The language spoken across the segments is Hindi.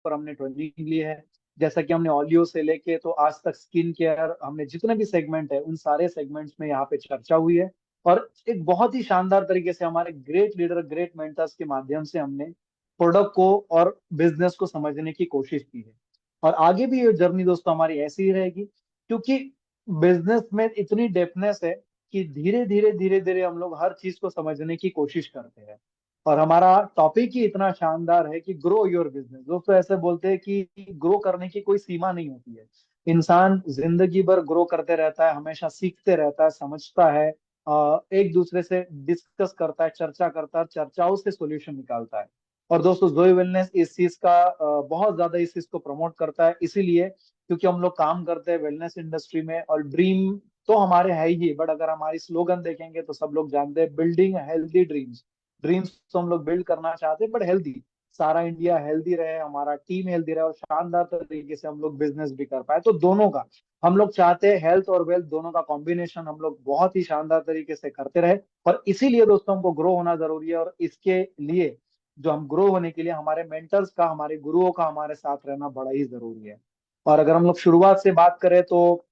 ऊपर हमने ट्रेनिंग ली है। जैसा कि हमने ऑलियो से लेके तो आज तक स्किन केयर, हमने जितने भी सेगमेंट है उन सारे सेगमेंट्स में यहाँ पे चर्चा हुई है। और एक बहुत ही शानदार तरीके से हमारे ग्रेट लीडर, ग्रेट मेंटर्स के माध्यम से हमने प्रोडक्ट को और बिजनेस को समझने की कोशिश की है। और आगे भी ये जर्नी दोस्तों हमारी ऐसी ही रहेगी, क्योंकि बिजनेस में इतनी डेप्थनेस है कि धीरे धीरे धीरे धीरे हम लोग हर चीज को समझने की कोशिश करते हैं। और हमारा टॉपिक ही इतना शानदार है कि ग्रो योर बिजनेस। दोस्तों ऐसे बोलते हैं कि ग्रो करने की कोई सीमा नहीं होती है। इंसान जिंदगी भर ग्रो करते रहता है, हमेशा सीखते रहता है, समझता है, एक दूसरे से डिस्कस करता है, चर्चा करता है, चर्चाओं से सॉल्यूशन निकालता है। और दोस्तों जोई वेलनेस इस चीज का बहुत ज्यादा इस चीज को प्रमोट करता है, इसीलिए क्योंकि हम लोग काम करते हैं वेलनेस इंडस्ट्री में। और ड्रीम तो हमारे है ही, बट अगर हमारी स्लोगन देखेंगे तो सब लोग जानते हैं, बिल्डिंग हेल्दी ड्रीम्स। ड्रीम्स तो हम लोग बिल्ड करना चाहते हैं, बट हेल्दी, सारा इंडिया हेल्दी रहे, हमारा टीम हेल्दी रहे और शानदार तरीके से हम लोग बिजनेस भी कर पाए। तो दोनों का हम लोग चाहते हैं, हेल्थ और वेल्थ दोनों का कॉम्बिनेशन हम लोग बहुत ही शानदार तरीके से करते रहे। और इसीलिए दोस्तों हमको ग्रो होना जरूरी है। और इसके लिए जो हम ग्रो होने के लिए हमारे मेंटर्स का, हमारे गुरुओं का हमारे साथ रहना बड़ा ही जरूरी है। और अगर हम लोग शुरुआत से बात करें तो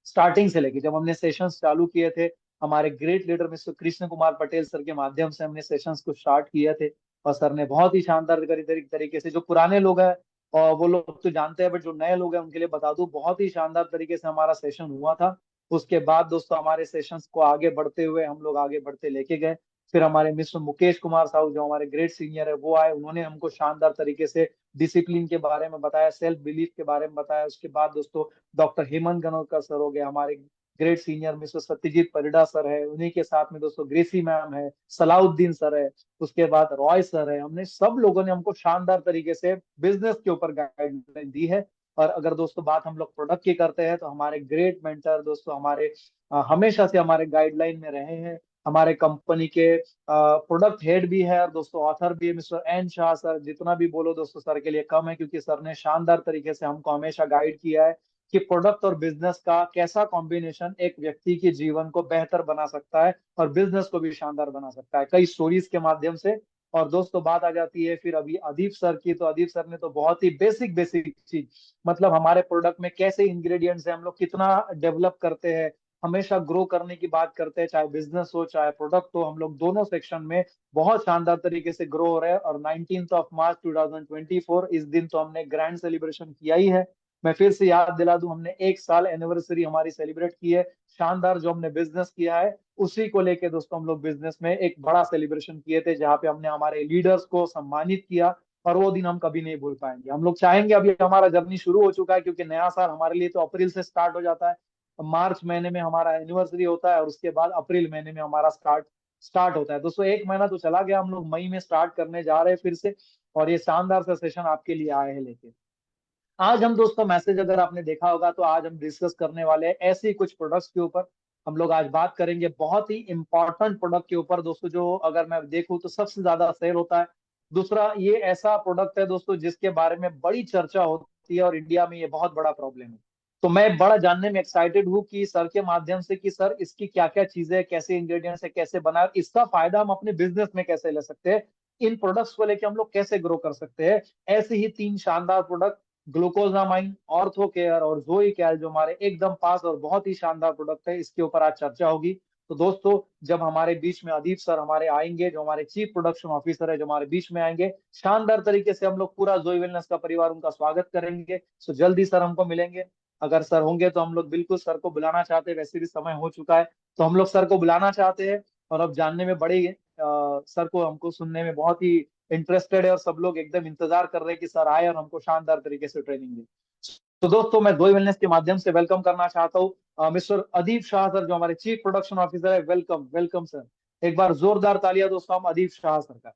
स्टार्टिंग से लेके जब हमने सेशंस चालू किए थे, हमारे great leader mister Krishna Kumar Patel sir के माध्यम से हमने सेशंस को स्टार्ट किए थे। और सर ने बहुत ही शानदार तरीके से, जो पुराने लोग हैं और वो लोग तो जानते हैं, बट जो नए लोग हैं उनके लिए बता दूं, बहुत ही शानदार तरीके से हमारा सेशन हुआ था। उसके बाद दोस्तों हमारे सेशंस को आगे बढ़ते हुए हम लोग आगे बढ़ते लेके गए। फिर हमारे मिस्टर मुकेश कुमार साहू जो हमारे ग्रेट सीनियर है वो आए, उन्होंने हमको शानदार तरीके से डिसिप्लिन के बारे में बताया, सेल्फ बिलीफ के बारे में बताया। उसके बाद दोस्तों डॉक्टर हेमंत गनोरकर सर हो गए, हमारे great senior mister Satyajit Parida sir है, उन्हीं के साथ में दोस्तों ग्रेसी मैम है, सलाउद्दीन सर है, उसके बाद रॉय सर है। हमने सब लोगों ने हमको शानदार तरीके से बिजनेस के ऊपर गाइडलाइन दी है। और अगर दोस्तों बात हम लोग प्रोडक्ट की करते हैं तो हमारे ग्रेट मेंटर दोस्तों हमारे हमेशा से हमारे गाइडलाइन में रहे हैं। हमारे कंपनी के प्रोडक्ट हेड भी है और दोस्तों ऑथर भी है मिस्टर एन शाह सर। जितना भी बोलो दोस्तों सर के लिए कम है, क्योंकि सर ने शानदार तरीके से हमको हमेशा गाइड किया है कि प्रोडक्ट और बिजनेस का कैसा कॉम्बिनेशन एक व्यक्ति के जीवन को बेहतर बना सकता है और बिजनेस को भी शानदार बना सकता है, कई स्टोरीज के माध्यम से। और दोस्तों बात आ जाती है फिर अभी अदीप सर की, तो अदीप सर ने तो बहुत ही बेसिक बेसिक चीज, मतलब हमारे प्रोडक्ट में कैसे इंग्रेडिएंट्स हैं, हम लोग कितना डेवलप करते हैं, हमेशा ग्रो करने की बात करते हैं, चाहे बिजनेस हो चाहे प्रोडक्ट हो, हम लोग दोनों सेक्शन में बहुत शानदार तरीके से ग्रो हो रहे हैं। और 19 ऑफ मार्च 2024 इस दिन तो हमने ग्रैंड सेलिब्रेशन किया ही है। मैं फिर से याद दिला दूं, हमने 1 साल एनिवर्सरी हमारी सेलिब्रेट की है। शानदार जो हमने बिजनेस किया है उसी को लेके दोस्तों हम लोग बिजनेस में एक बड़ा सेलिब्रेशन किए थे, जहाँ पे हमने हमारे लीडर्स को सम्मानित किया। और वो दिन हम कभी नहीं भूल पाएंगे। हम लोग चाहेंगे, अभी हमारा जर्नी शुरू हो चुका है, क्योंकि नया साल हमारे लिए तो अप्रैल से स्टार्ट हो जाता है। मार्च महीने में हमारा एनिवर्सरी होता है और उसके बाद अप्रैल महीने में हमारा स्टार्ट स्टार्ट होता है। दोस्तों 1 महीना तो चला गया, हम लोग मई में स्टार्ट करने जा रहे हैं फिर से। और ये शानदार सा सेशन आपके लिए आए हैं लेके। आज हम दोस्तों मैसेज अगर आपने देखा होगा तो आज हम डिस्कस करने वाले हैं ऐसे ही कुछ प्रोडक्ट्स के ऊपर। हम लोग आज बात करेंगे बहुत ही इंपॉर्टेंट प्रोडक्ट के ऊपर दोस्तों, जो अगर मैं देखूं तो सबसे ज्यादा सेल होता है। दूसरा, ये ऐसा प्रोडक्ट है दोस्तों जिसके बारे में बड़ी चर्चा होती है और इंडिया में ये बहुत बड़ा प्रॉब्लम है। तो मैं बड़ा जानने में एक्साइटेड हूँ कि सर के माध्यम से कि सर इसकी क्या क्या चीजें हैं, कैसे इंग्रेडिएंट्स है, कैसे बनाए, और इसका फायदा हम अपने बिजनेस में कैसे ले सकते हैं, इन प्रोडक्ट्स को लेके हम लोग कैसे ग्रो कर सकते हैं। ऐसे ही 3 शानदार प्रोडक्ट, ग्लूकोजामाइन, ऑर्थो केयर और जोई कैल, जो हमारे एकदम पास और बहुत ही शानदार प्रोडक्ट है, इसके ऊपर आज चर्चा होगी। तो दोस्तों जब हमारे बीच में अदीप सर हमारे आएंगे, जो हमारे चीफ प्रोडक्शन ऑफिसर है, जो हमारे बीच में आएंगे, शानदार तरीके से हम लोग पूरा जोई वेलनेस का परिवार उनका स्वागत करेंगे। सो जल्दी सर हमको मिलेंगे। अगर सर होंगे तो हम लोग बिल्कुल सर को बुलाना चाहते हैं, वैसे भी समय हो चुका है तो हम लोग सर को बुलाना चाहते हैं। और अब जानने में बड़े सर को हमको सुनने में बहुत ही इंटरेस्टेड है और सब लोग एकदम इंतजार कर रहे हैं कि सर आए और हमको शानदार तरीके से ट्रेनिंग दे। तो दोस्तों मैं जोई वेलनेस के माध्यम से वेलकम करना चाहता हूँ मिस्टर अदीप शाह सर, जो हमारे चीफ प्रोडक्शन ऑफिसर है। Welcome welcome sir. एक बार जोरदार तालियां दोस्तों हम अदीप शाह सर का।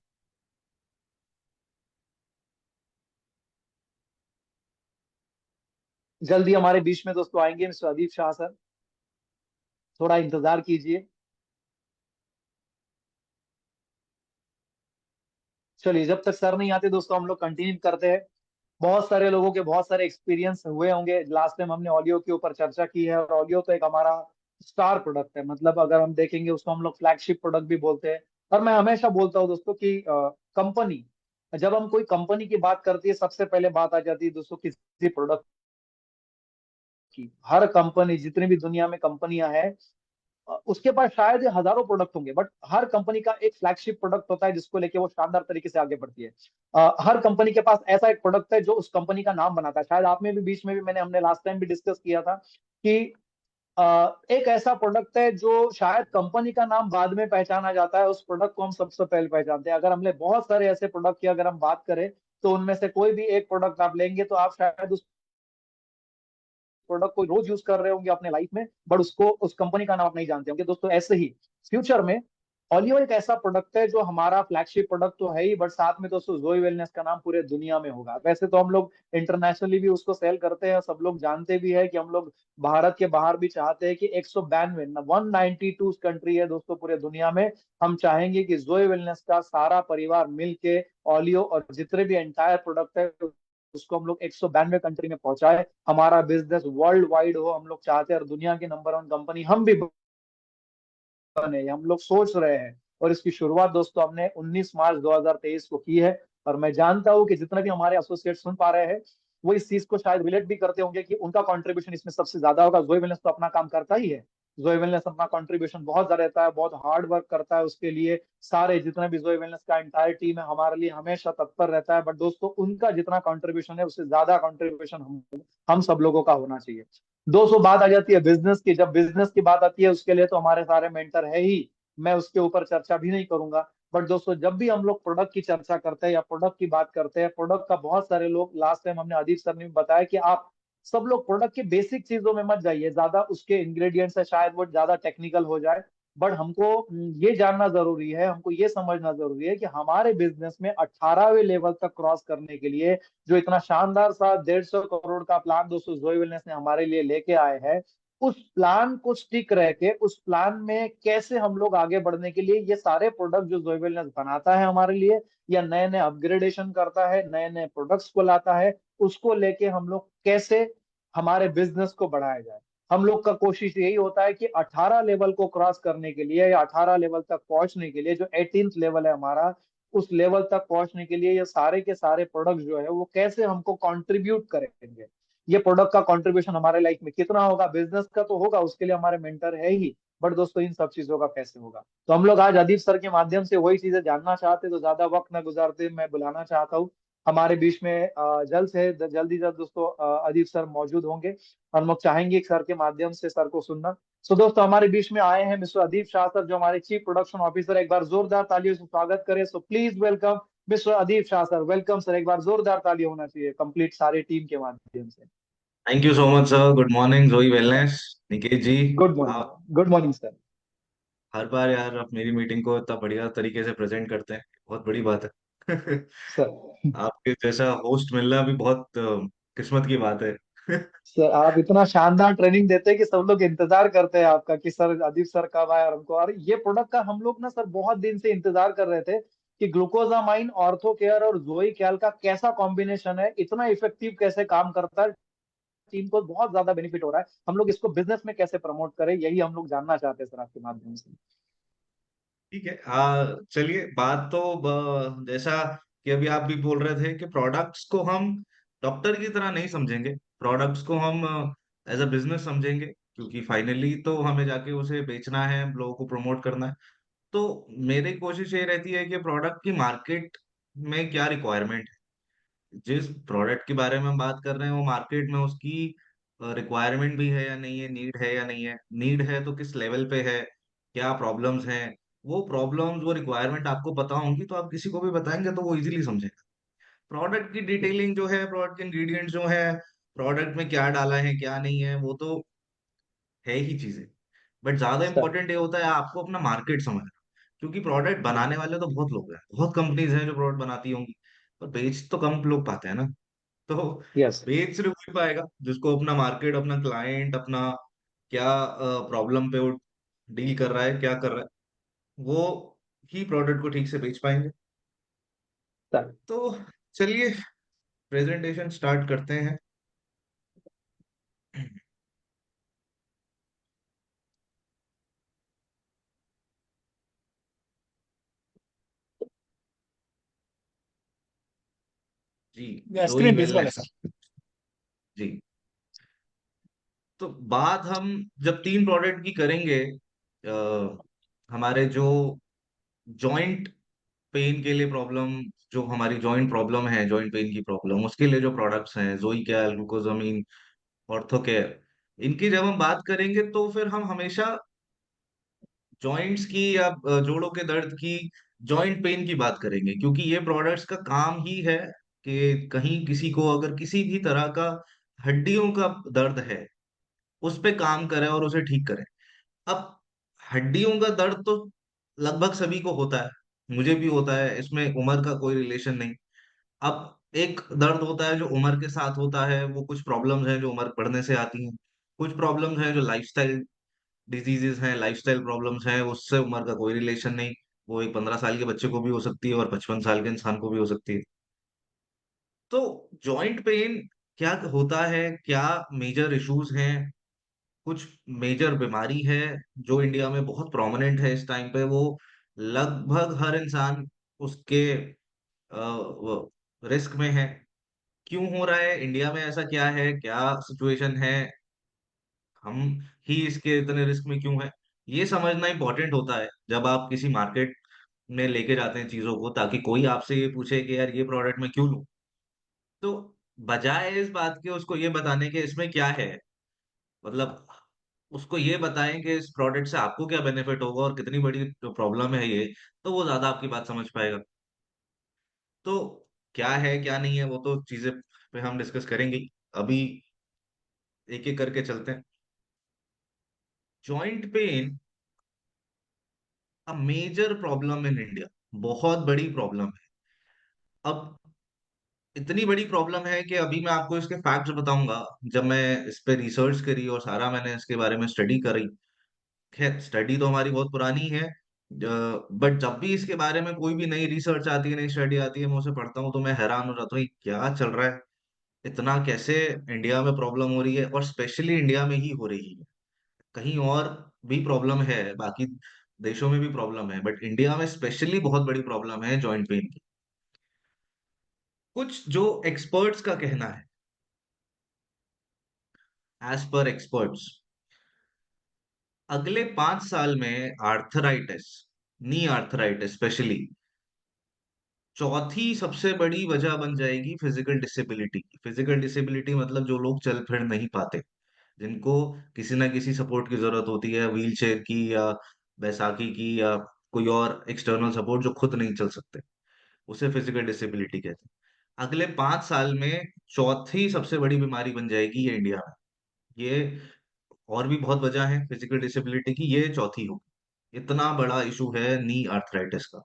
जल्दी हमारे बीच में दोस्तों आएंगे मिस्टर अदीप शाह सर, थोड़ा इंतजार कीजिए। चलिए जब तक सर नहीं आते दोस्तों हम लोग कंटिन्यू करते हैं। बहुत सारे लोगों के बहुत सारे एक्सपीरियंस हुए होंगे, लास्ट टाइम हमने ऑडियो के ऊपर चर्चा की है और ऑडियो तो एक हमारा स्टार प्रोडक्ट है, मतलब अगर हम देखेंगे उसको हम लोग फ्लैगशिप प्रोडक्ट भी बोलते हैं। और मैं हमेशा बोलता हूँ दोस्तों कि कंपनी जब हम कोई कंपनी की बात करती है, सबसे पहले बात आ जाती है दोस्तों किसी प्रोडक्ट की। हर कंपनी, जितनी भी दुनिया में कंपनियां हैं, उसके पास शायद हजारों प्रोडक्ट होंगे, बट हर कंपनी का एक फ्लैगशिप प्रोडक्ट होता है जिसको लेके वो शानदार तरीके से आगे बढ़ती है। हर कंपनी के पास ऐसा एक प्रोडक्ट है जो उस कंपनी का नाम बनाता है। शायद आप में भी बीच में भी हमने लास्ट टाइम भी डिस्कस किया था कि एक ऐसा प्रोडक्ट है जो शायद कंपनी का नाम बाद में पहचाना जाता है, उस प्रोडक्ट को हम सबसे पहले पहचानते हैं। अगर हमने बहुत सारे ऐसे प्रोडक्ट की अगर हम बात करें, तो उनमें से कोई भी एक प्रोडक्ट आप लेंगे तो आप शायद उस प्रोडक्ट को रोज यूज कर रहे होंगे अपने लाइफ में, बट उसको, उस कंपनी का नाम आप नहीं जानते होंगे। दोस्तों ऐसे ही फ्यूचर में ओलियो एक ऐसा प्रोडक्ट है जो हमारा फ्लैगशिप प्रोडक्ट तो है ही, बट साथ में दोस्तों जोई वेलनेस का नाम पूरे दुनिया में होगा। वैसे तो हम लोग इंटरनेशनली भी उसको सेल करते हैं, सब लोग जानते भी है कि हम लोग भारत के बाहर भी चाहते हैं कि 192 192 कंट्री है दोस्तों पूरे दुनिया में। हम चाहेंगे कि जोई वेलनेस का सारा परिवार मिलके ओलियो और जितने भी एंटायर प्रोडक्ट है उसको हम लोग 192 कंट्री में पहुंचाए। हमारा बिजनेस वर्ल्ड वाइड हो, हम लोग चाहते हैं, और दुनिया की नंबर वन कंपनी हम भी बने, हम लोग सोच रहे हैं। और इसकी शुरुआत दोस्तों हमने 19 मार्च 2023 को की है। और मैं जानता हूं कि जितने भी हमारे एसोसिएट सुन पा रहे हैं, वो इस चीज को शायद रिलेट भी करते होंगे कि उनका कंट्रीब्यूशन इसमें सबसे ज्यादा होगा। जोई वेलनेस तो अपना काम करता ही है, जोई वेलनेस अपना कंट्रीब्यूशन बहुत ज्यादा रहता है, बहुत हार्ड वर्क करता है उसके लिए। सारे जितने भी जोई वेलनेस का एंटायर टीम है हमारे लिए हमेशा तत्पर रहता है, बट दोस्तों उनका जितना कंट्रीब्यूशन है उससे ज्यादा कंट्रीब्यूशन हम सब लोगों का होना चाहिए। 200 बात आ जाती है बिजनेस की। जब बिजनेस की बात आती है उसके लिए तो हमारे सारे मेंटर है ही, मैं उसके ऊपर चर्चा भी नहीं करूंगा। बट दोस्तों जब भी हम लोग प्रोडक्ट की चर्चा करते हैं या प्रोडक्ट की बात करते हैं, प्रोडक्ट का बहुत सारे लोग, लास्ट टाइम हमने अदीप सर ने भी बताया कि आप सब लोग प्रोडक्ट की बेसिक चीजों में मत जाइए, ज्यादा उसके इंग्रेडिएंट्स है शायद वो ज्यादा टेक्निकल हो जाए। बट हमको ये जानना जरूरी है, हमको ये समझना जरूरी है कि हमारे बिजनेस में 18वें लेवल तक क्रॉस करने के लिए जो इतना शानदार सा 150 करोड़ का प्लान दोस्तों जोई वेलनेस ने हमारे लिए लेके आए हैं, उस प्लान को स्टिक रह के उस प्लान में कैसे हम लोग आगे बढ़ने के लिए ये सारे प्रोडक्ट जो जोई वेलनेस बनाता है हमारे लिए, या नए नए अपग्रेडेशन करता है, नए नए प्रोडक्ट्स को लाता है, उसको लेके हम लोग कैसे हमारे बिजनेस को बढ़ाया जाए। हम लोग का कोशिश यही होता है कि 18 लेवल को क्रॉस करने के लिए या 18 लेवल तक पहुंचने के लिए, जो 18th लेवल है हमारा, उस लेवल तक पहुंचने के लिए ये सारे के सारे प्रोडक्ट जो है वो कैसे हमको कंट्रीब्यूट करेंगे। ये प्रोडक्ट का कंट्रीब्यूशन हमारे लाइफ में कितना होगा, बिजनेस का तो होगा, उसके लिए हमारे मेंटर है ही, बट दोस्तों इन सब चीजों का कैसे होगा। तो हम लोग आज अदीप सर के माध्यम से वही चीजें जानना चाहते, तो ज्यादा वक्त न गुजारते मैं बुलाना चाहता हूँ हमारे बीच में, जल्द से जल्दी जल्द दोस्तों अदीप सर मौजूद होंगे। हम लोग चाहेंगे कि सर के माध्यम से सर को सुनना। सो दोस्तों हमारे बीच में आए हैं मिस्टर अदीप शाह सर, जो हमारे चीफ प्रोडक्शन ऑफिसर। एक बार जोरदार तालियों से स्वागत करें। So please welcome mister Adeep Shah sir. Welcome sir, एक बार जोरदार ताली होना चाहिए कंप्लीट सारी टीम के माध्यम से। Thank you so much sir. Good morning Joy Wellness. Niket ji. Good morning. आप गुड मॉर्निंग सर। हर बार यार आप मेरी मीटिंग को इतना बढ़िया तरीके से प्रेजेंट करते हैं, बहुत बड़ी बात है। सर आपके जैसा होस्ट मिलना भी बहुत किस्मत की बात है। सर आप इतना शानदार ट्रेनिंग देते हैं कि सब लोग इंतजार करते हैं आपका कि सर अदीप सर कब आए। और हमको, और ये प्रोडक्ट का हम लोग ना सर बहुत दिन से इंतजार कर रहे थे कि ग्लूकोजामाइन, ऑर्थो केयर और जोई कैल का कैसा कॉम्बिनेशन है, इतना इफेक्टिव कैसे काम करता है, टीम को बहुत ज्यादा बेनिफिट हो रहा है, हम लोग इसको बिजनेस में कैसे प्रमोट करें, यही हम लोग जानना चाहते हैं सर आपके माध्यम से। ठीक है। चलिए बात तो जैसा कि अभी आप भी बोल रहे थे कि प्रोडक्ट्स को हम डॉक्टर की तरह नहीं समझेंगे, प्रोडक्ट्स को हम एज अ बिजनेस समझेंगे, क्योंकि फाइनली तो हमें जाके उसे बेचना है, लोगों को प्रमोट करना है। तो मेरी कोशिश ये रहती है कि प्रोडक्ट की मार्केट में क्या रिक्वायरमेंट है, जिस प्रोडक्ट के बारे में हम बात कर रहे हैं वो मार्केट में उसकी रिक्वायरमेंट भी है या नहीं है, नीड है या नहीं है, नीड है तो किस लेवल पे है, क्या प्रॉब्लम्स हैं। वो प्रॉब्लम्स वो रिक्वायरमेंट आपको पता होंगी तो आप किसी को भी बताएंगे तो वो इजीली समझेगा। प्रोडक्ट की डिटेलिंग जो है, प्रोडक्ट के इंग्रेडिएंट जो है, प्रोडक्ट में क्या डाला है क्या नहीं है, वो तो है ही चीजें। बट ज्यादा सर। इंपॉर्टेंट ये होता है आपको अपना मार्केट समझना, क्योंकि प्रोडक्ट बनाने वाले तो बहुत लोग हैं, बहुत कंपनीज हैं जो प्रोडक्ट बनाती होंगी, पर बेच तो कम लोग पाते हैं ना। तो यस बेच सिर्फ वही पाएगा जिसको अपना मार्केट, अपना क्लाइंट, अपना क्या प्रॉब्लम पे वो डील कर रहा है, क्या कर रहा है, वो ही प्रोडक्ट को ठीक से बेच पाएंगे। सर। तो चलिए प्रेजेंटेशन स्टार्ट करते हैं। डूइंग आइसक्रीम वेल बेसबॉल है एंड सर। जी। तो बात हम जब तीन प्रोडक्ट की करेंगे, हमारे जो जॉइंट पेन के लिए प्रॉब्लम, जो हमारी जॉइंट प्रॉब्लम है, जॉइंट पेन की प्रॉब्लम, उसके लिए जो प्रोडक्ट्स हैं, जोई क्या, ग्लूकोजामिन, ऑर्थोकेयर, इनकी जब हम बात करेंगे तो फिर हम हमेशा जॉइंट्स की या जोड़ों के दर्द की, जॉइंट पेन की बात करेंगे, क्योंकि ये प्रोडक्ट्स का काम ही है कि कहीं किसी को अगर किसी भी तरह का हड्डियों का दर्द है, उस पे काम करे और उसे ठीक करे। अब हड्डियों का दर्द तो लगभग सभी को होता है, मुझे भी होता है, इसमें उम्र का कोई रिलेशन नहीं। अब एक दर्द होता है जो उम्र के साथ होता है, वो कुछ प्रॉब्लम्स हैं जो उम्र बढ़ने से आती हैं, कुछ प्रॉब्लम्स हैं जो लाइफस्टाइल डिजीजेस हैं, लाइफस्टाइल प्रॉब्लम्स हैं, उससे उम्र का कोई रिलेशन नहीं। वो एक 15 साल के बच्चे को भी हो सकती है और 55 साल के इंसान को भी हो सकती है। तो जॉइंट पेन क्या होता है, क्या मेजर इश्यूज हैं, कुछ मेजर बीमारी है जो इंडिया में बहुत प्रोमिनेंट है इस टाइम पे, वो लगभग हर इंसान उसके रिस्क में है। क्यों हो रहा है, इंडिया में ऐसा क्या है, क्या सिचुएशन है, हम ही इसके इतने रिस्क में क्यों है, ये समझना इंपॉर्टेंट होता है जब आप किसी मार्केट में लेके जाते हैं चीजों को, ताकि कोई आपसे ये पूछे कि यार ये प्रोडक्ट मैं क्यों लूं। तो बजाय इस बात के उसको ये बताने के इसमें क्या है, मतलब उसको ये बताएं कि इस प्रोडक्ट से आपको क्या बेनिफिट होगा और कितनी बड़ी प्रॉब्लम है ये, तो वो ज्यादा आपकी बात समझ पाएगा। तो क्या है क्या नहीं है वो तो चीजें पे हम डिस्कस करेंगे। अभी एक एक करके चलते हैं। Joint pain a major problem in India, बहुत बड़ी प्रॉब्लम है। अब इतनी बड़ी प्रॉब्लम है कि अभी मैं आपको इसके फैक्ट्स बताऊंगा। जब मैं इस पे रिसर्च करी और सारा मैंने इसके बारे में स्टडी करी, खैर स्टडी तो हमारी बहुत पुरानी है, बट जब भी इसके बारे में कोई भी नई रिसर्च आती है, नई स्टडी आती है, मैं उसे पढ़ता हूँ तो मैं हैरान हो जाता हूँ, ये क्या चल रहा है, इतना कैसे इंडिया में प्रॉब्लम हो रही है, और स्पेशली इंडिया में ही हो रही है। कहीं और भी प्रॉब्लम है, बाकी देशों में भी प्रॉब्लम है, बट इंडिया में स्पेशली बहुत बड़ी प्रॉब्लम है जॉइंट पेन की। कुछ जो एक्सपर्ट्स का कहना है, एज पर एक्सपर्ट्स, अगले 5 साल में आर्थराइटिस, नी आर्थराइटिस स्पेशली, चौथी सबसे बड़ी वजह बन जाएगी फिजिकल डिसेबिलिटी की। फिजिकल डिसेबिलिटी मतलब जो लोग चल फिर नहीं पाते, जिनको किसी ना किसी सपोर्ट की जरूरत होती है, व्हील चेयर की या बैसाखी की या कोई और एक्सटर्नल सपोर्ट, जो खुद नहीं चल सकते, उसे फिजिकल डिसेबिलिटी कहते हैं। अगले 5 साल में चौथी सबसे बड़ी बीमारी बन जाएगी ये इंडिया में। ये, और भी बहुत वजह है फिजिकल डिसेबिलिटी की, ये चौथी होगी। इतना बड़ा इशू है नी आर्थराइटिस का।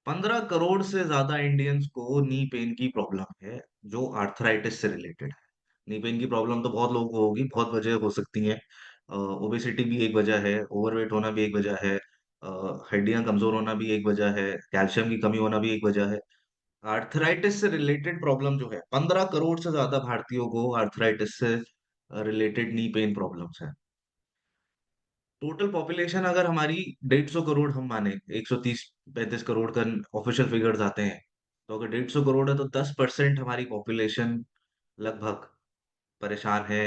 15 करोड़ से ज्यादा इंडियंस को नी पेन की प्रॉब्लम है, जो आर्थराइटिस से रिलेटेड है। नी पेन की प्रॉब्लम तो बहुत लोगों को होगी, बहुत वजह हो सकती हैं। ओबेसिटी भी एक वजह है, ओवरवेट होना भी एक वजह है, हड्डियां कमजोर होना भी एक वजह है, कैल्शियम की कमी होना भी एक वजह है। आर्थराइटिस से रिलेटेड प्रॉब्लम जो है, 15 करोड़ से ज्यादा भारतीयों को आर्थराइटिस से रिलेटेड नी पेन प्रॉब्लम्स है। टोटल पॉपुलेशन अगर हमारी 150 करोड़ हम माने, 130-135 करोड़ का ऑफिशियल फिगर्स आते हैं, तो अगर 150 करोड़ है तो 10% हमारी पॉपुलेशन लगभग परेशान है।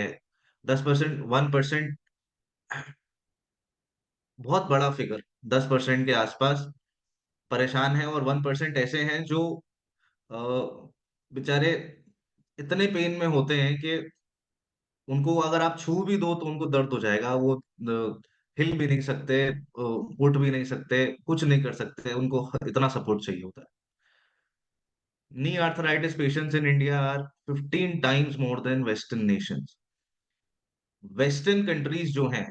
10%, 1%, बहुत बड़ा फिगर, 10% के आसपास परेशान है, और 1% ऐसे हैं जो अ, बेचारे इतने पेन में होते हैं कि उनको अगर आप छू भी दो तो उनको दर्द हो जाएगा, वो हिल भी नहीं सकते, उठ भी नहीं सकते, कुछ नहीं कर सकते, उनको इतना सपोर्ट चाहिए होता है। Knee arthritis patients in India are 15 times more than western nations. Western countries जो हैं,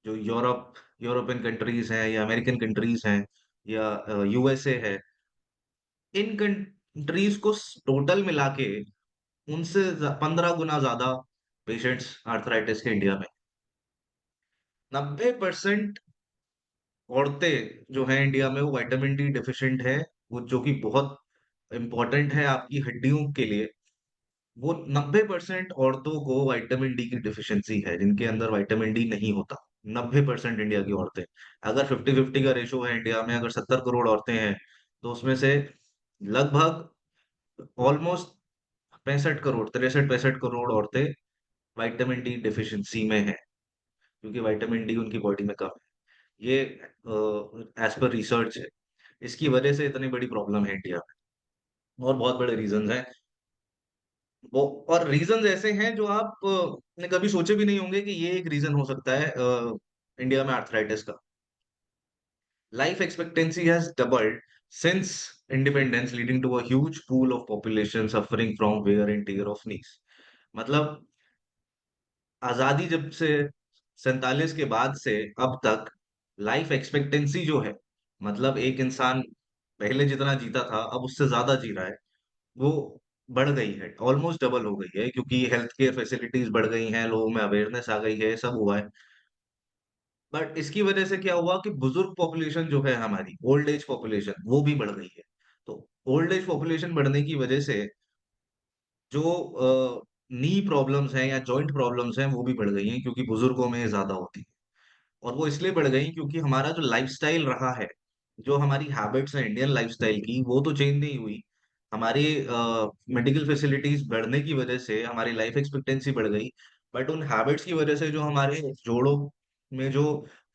जो यूरोपियन कंट्रीज हैं या अमेरिकन कंट्रीज हैं या यूएसए है, इन कंट्रीज को टोटल मिला के उनसे 15 गुना ज्यादा पेशेंट्स आर्थराइटिस के इंडिया में। 90% औरतें जो हैं इंडिया में, वो विटामिन डी डिफिशिएंट है, वो जो कि बहुत इंपॉर्टेंट है आपकी हड्डियों के लिए। वो 90% औरतों को विटामिन डी की डिफिशियंसी है, जिनके अंदर विटामिन डी नहीं होता। 90% इंडिया की औरतें, अगर 50-50 का रेशो है इंडिया में, अगर 70 करोड़ औरतें हैं, तो उसमें से लगभग ऑलमोस्ट 65 करोड़ 63 65 करोड़ औरतें विटामिन डी डिफिशिएंसी में है, क्योंकि विटामिन डी उनकी बॉडी में कम है। ये एज पर रिसर्च है। इसकी वजह से इतनी बड़ी प्रॉब्लम है इंडिया में, और बहुत बड़े रीजंस हैं वो। और रीजंस ऐसे हैं जो आप ने कभी सोचे भी नहीं होंगे कि ये एक रीजन हो सकता है इंडिया में आर्थराइटिस का। Life expectancy has doubled since independence, leading to a huge pool of population suffering from wear and tear of knees. मतलब आजादी जब से 47 के बाद से अब तक लाइफ एक्सपेक्टेंसी जो है, मतलब एक इंसान पहले जितना जीता था अब उससे ज्यादा जी रहा है, वो बढ़ गई है, ऑलमोस्ट डबल हो गई है, क्योंकि हेल्थ केयर फैसिलिटीज बढ़ गई हैं, लोगों में अवेयरनेस आ गई है, सब हुआ है। बट इसकी वजह से क्या हुआ कि बुजुर्ग पॉपुलेशन जो है हमारी, ओल्ड एज पॉपुलेशन, वो भी बढ़ गई है। तो ओल्ड एज पॉपुलेशन बढ़ने की वजह से जो नी प्रॉब्लम्स हैं या जॉइंट प्रॉब्लम्स हैं वो भी बढ़ गई हैं, क्योंकि बुजुर्गों में ज्यादा होती है। और वो इसलिए बढ़ गई क्योंकि हमारा जो लाइफस्टाइल रहा है, जो हमारी हैबिट्स हैं इंडियन लाइफस्टाइल की, वो तो चेंज नहीं हुई। हमारी मेडिकल फैसिलिटीज बढ़ने की वजह से हमारी लाइफ एक्सपेक्टेंसी बढ़ गई। बट उन हैबिट्स की वजह से जो हमारे जोड़ों में जो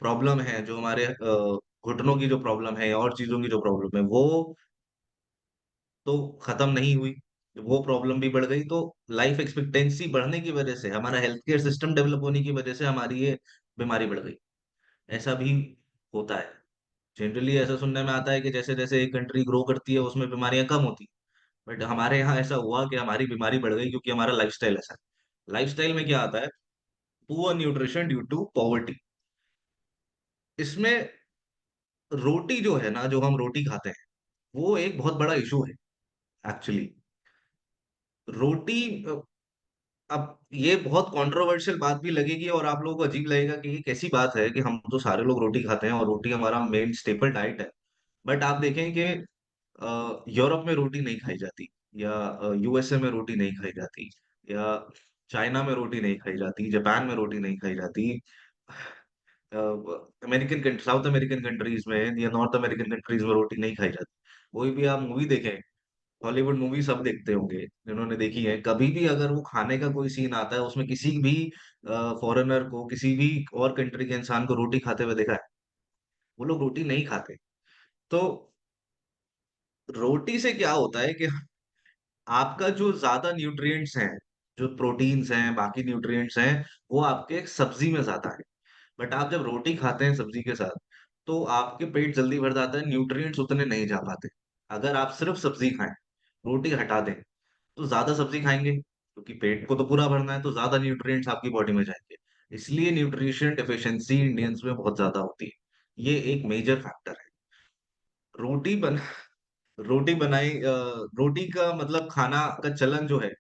प्रॉब्लम है, जो हमारे घुटनों की जो प्रॉब्लम है या और चीजों की जो प्रॉब्लम है, वो तो खत्म नहीं हुई, वो प्रॉब्लम भी बढ़ गई। तो लाइफ एक्सपेक्टेंसी बढ़ने की वजह से, हमारा हेल्थ केयर सिस्टम डेवलप होने की वजह से हमारी ये बीमारी बढ़ गई। ऐसा भी होता है। जनरली ऐसा सुनने में आता है कि जैसे जैसे एक कंट्री ग्रो करती है उसमें बीमारियां कम होती, बट हमारे यहाँ ऐसा हुआ कि हमारी बीमारी बढ़ गई क्योंकि हमारा लाइफस्टाइल ऐसा है। लाइफस्टाइल में क्या आता है? Poor nutrition due to poverty. इसमें रोटी जो है ना, जो हम रोटी खाते हैं, वो एक बहुत बड़ा इशू है एक्चुअली। रोटी अब ये बहुत कंट्रोवर्शियल बात भी लगेगी और आप लोगों को अजीब लगेगा कि ये कैसी बात है कि हम तो सारे लोग रोटी खाते हैं और रोटी हमारा मेन स्टेपल डाइट है। बट आप देखें कि यूरोप में रोटी नहीं खाई जाती, या यूएसए में रोटी नहीं खाई जाती, या चाइना में रोटी नहीं खाई जाती, जापान में रोटी नहीं खाई जाती, अमेरिकन साउथ अमेरिकन कंट्रीज में या नॉर्थ अमेरिकन कंट्रीज में रोटी नहीं खाई जाती। कोई भी आप मूवी देखें, हॉलीवुड मूवी सब देखते होंगे जिन्होंने देखी है, कभी भी अगर वो खाने का कोई सीन आता है उसमें किसी भी फॉरेनर को, किसी भी और कंट्री के इंसान को रोटी खाते हुए देखा है? वो लोग रोटी नहीं खाते। तो रोटी से क्या होता है कि आपका जो ज्यादा न्यूट्रिएंट्स हैं, जो प्रोटीन्स हैं, बाकी न्यूट्रिएंट्स हैं, वो आपके सब्जी में ज्यादा है। बट आप जब रोटी खाते हैं सब्जी के साथ, तो आपके पेट जल्दी भर जाता है, न्यूट्रिएंट्स उतने नहीं जा पाते। अगर आप सिर्फ सब्जी खाएं, रोटी हटा दें, तो ज्यादा सब्जी खाएंगे क्योंकि पेट को तो पूरा भरना है, तो ज्यादा न्यूट्रिएंट्स आपकी बॉडी में जाएंगे। इसलिए न्यूट्रिशन डेफिशिएंसी इंडियंस में बहुत ज्यादा होती है। ये एक मेजर फैक्टर है। रोटी बन रोटी बनाई रोटी का मतलब खाना का चलन जो है,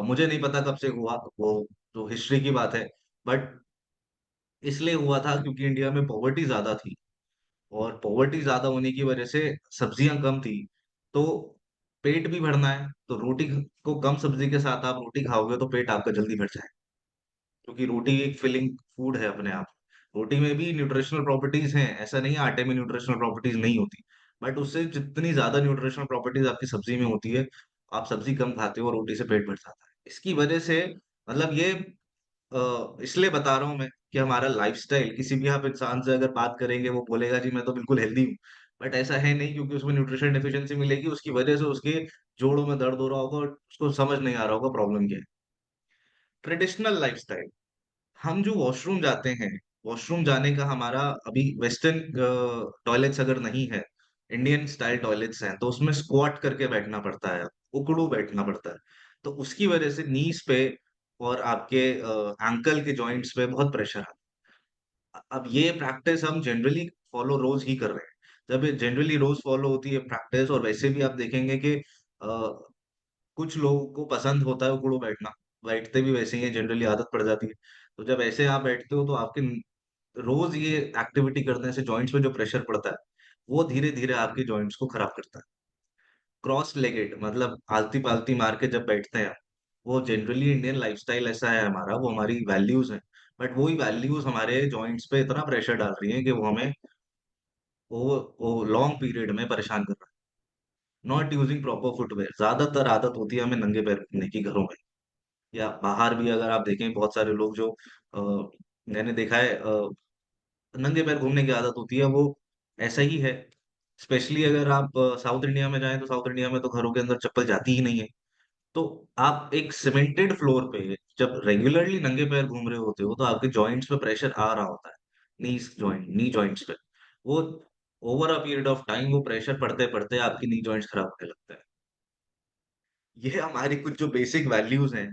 मुझे नहीं पता कब से हुआ वो, तो हिस्ट्री की बात है। बट इसलिए हुआ था क्योंकि इंडिया में पॉवर्टी ज्यादा थी, और पॉवर्टी ज्यादा होने की वजह से सब्जियां कम थी। तो पेट भी भरना है, तो रोटी को कम सब्जी के साथ आप रोटी खाओगे तो पेट आपका जल्दी भर जाए, क्योंकि रोटी एक फिलिंग फूड है अपने आप। रोटी में भी न्यूट्रिशनल प्रॉपर्टीज हैं, ऐसा नहीं है आटे में न्यूट्रिशनल प्रॉपर्टीज नहीं होती, बट उससे जितनी ज्यादा न्यूट्रिशनल प्रॉपर्टीज आपकी सब्जी में होती है, आप सब्जी कम खाते हो, रोटी से पेट भर जाता है। इसकी वजह से मतलब ये इसलिए बता रहा हूँ मैं कि हमारा लाइफस्टाइल, किसी भी आप इंसान से अगर बात करेंगे वो बोलेगा जी मैं तो बिल्कुल हेल्दी हूँ, बट ऐसा है नहीं, क्योंकि उसमें न्यूट्रिशन डेफिशिएंसी मिलेगी, उसकी वजह से उसके जोड़ों में दर्द हो रहा होगा और उसको समझ नहीं आ रहा होगा प्रॉब्लम क्या है। ट्रेडिशनल लाइफस्टाइल, हम जो वॉशरूम जाते हैं, वॉशरूम जाने का हमारा अभी वेस्टर्न टॉयलेट्स अगर नहीं है, इंडियन स्टाइल टॉयलेट्स हैं, तो उसमें स्क्वाट करके बैठना पड़ता है, उकड़ू बैठना पड़ता है। तो उसकी वजह से नीज पे और आपके एंकल के जॉइंट्स पे बहुत प्रेशर आता है। अब ये प्रैक्टिस हम जनरली फॉलो रोज ही कर रहे हैं। जब ये जनरली रोज फॉलो होती है प्रैक्टिस, और वैसे भी आप देखेंगे कि कुछ लोगों को पसंद होता है उकड़ू बैठना, बैठते भी वैसे ही है, जनरली आदत पड़ जाती है। तो जब ऐसे आप बैठते हो तो आपके रोज ये एक्टिविटी करने से जॉइंट्स पे जो प्रेशर पड़ता है, वो धीरे धीरे आपके जॉइंट्स को खराब करता है। क्रॉस लेगेड मतलब आलती पालती मार के जब बैठते हैं, वो जनरली इंडियन लाइफस्टाइल ऐसा है हमारा, वो हमारी वैल्यूज है। बट वही वैल्यूज हमारे जॉइंट्स पे इतना प्रेशर डाल रही है कि वो हमें वो लॉन्ग पीरियड में परेशान कर रहा है। Not using proper footwear. ज्यादातर आदत होती है हमें नंगे पैर घूमने की घरों में, या बाहर भी अगर आप देखें बहुत सारे लोग जो मैंने देखा है नंगे पैर घूमने की आदत होती है, वो ऐसा ही है। स्पेशली अगर आप साउथ इंडिया में जाएं तो साउथ इंडिया में तो घरों के अंदर चप्पल जाती ही नहीं है। तो आप एक सीमेंटेड फ्लोर पे जब रेगुलरली नंगे पैर घूम रहे होते हो तो आपके जॉइंट्स पे प्रेशर आ रहा होता है, नी जॉइंट्स पे। वो over a period of time वो प्रेशर पड़ते पड़ते आपकी नी जॉइंट्स खराब होने लगता है। ये हमारी कुछ जो बेसिक वैल्यूज हैं,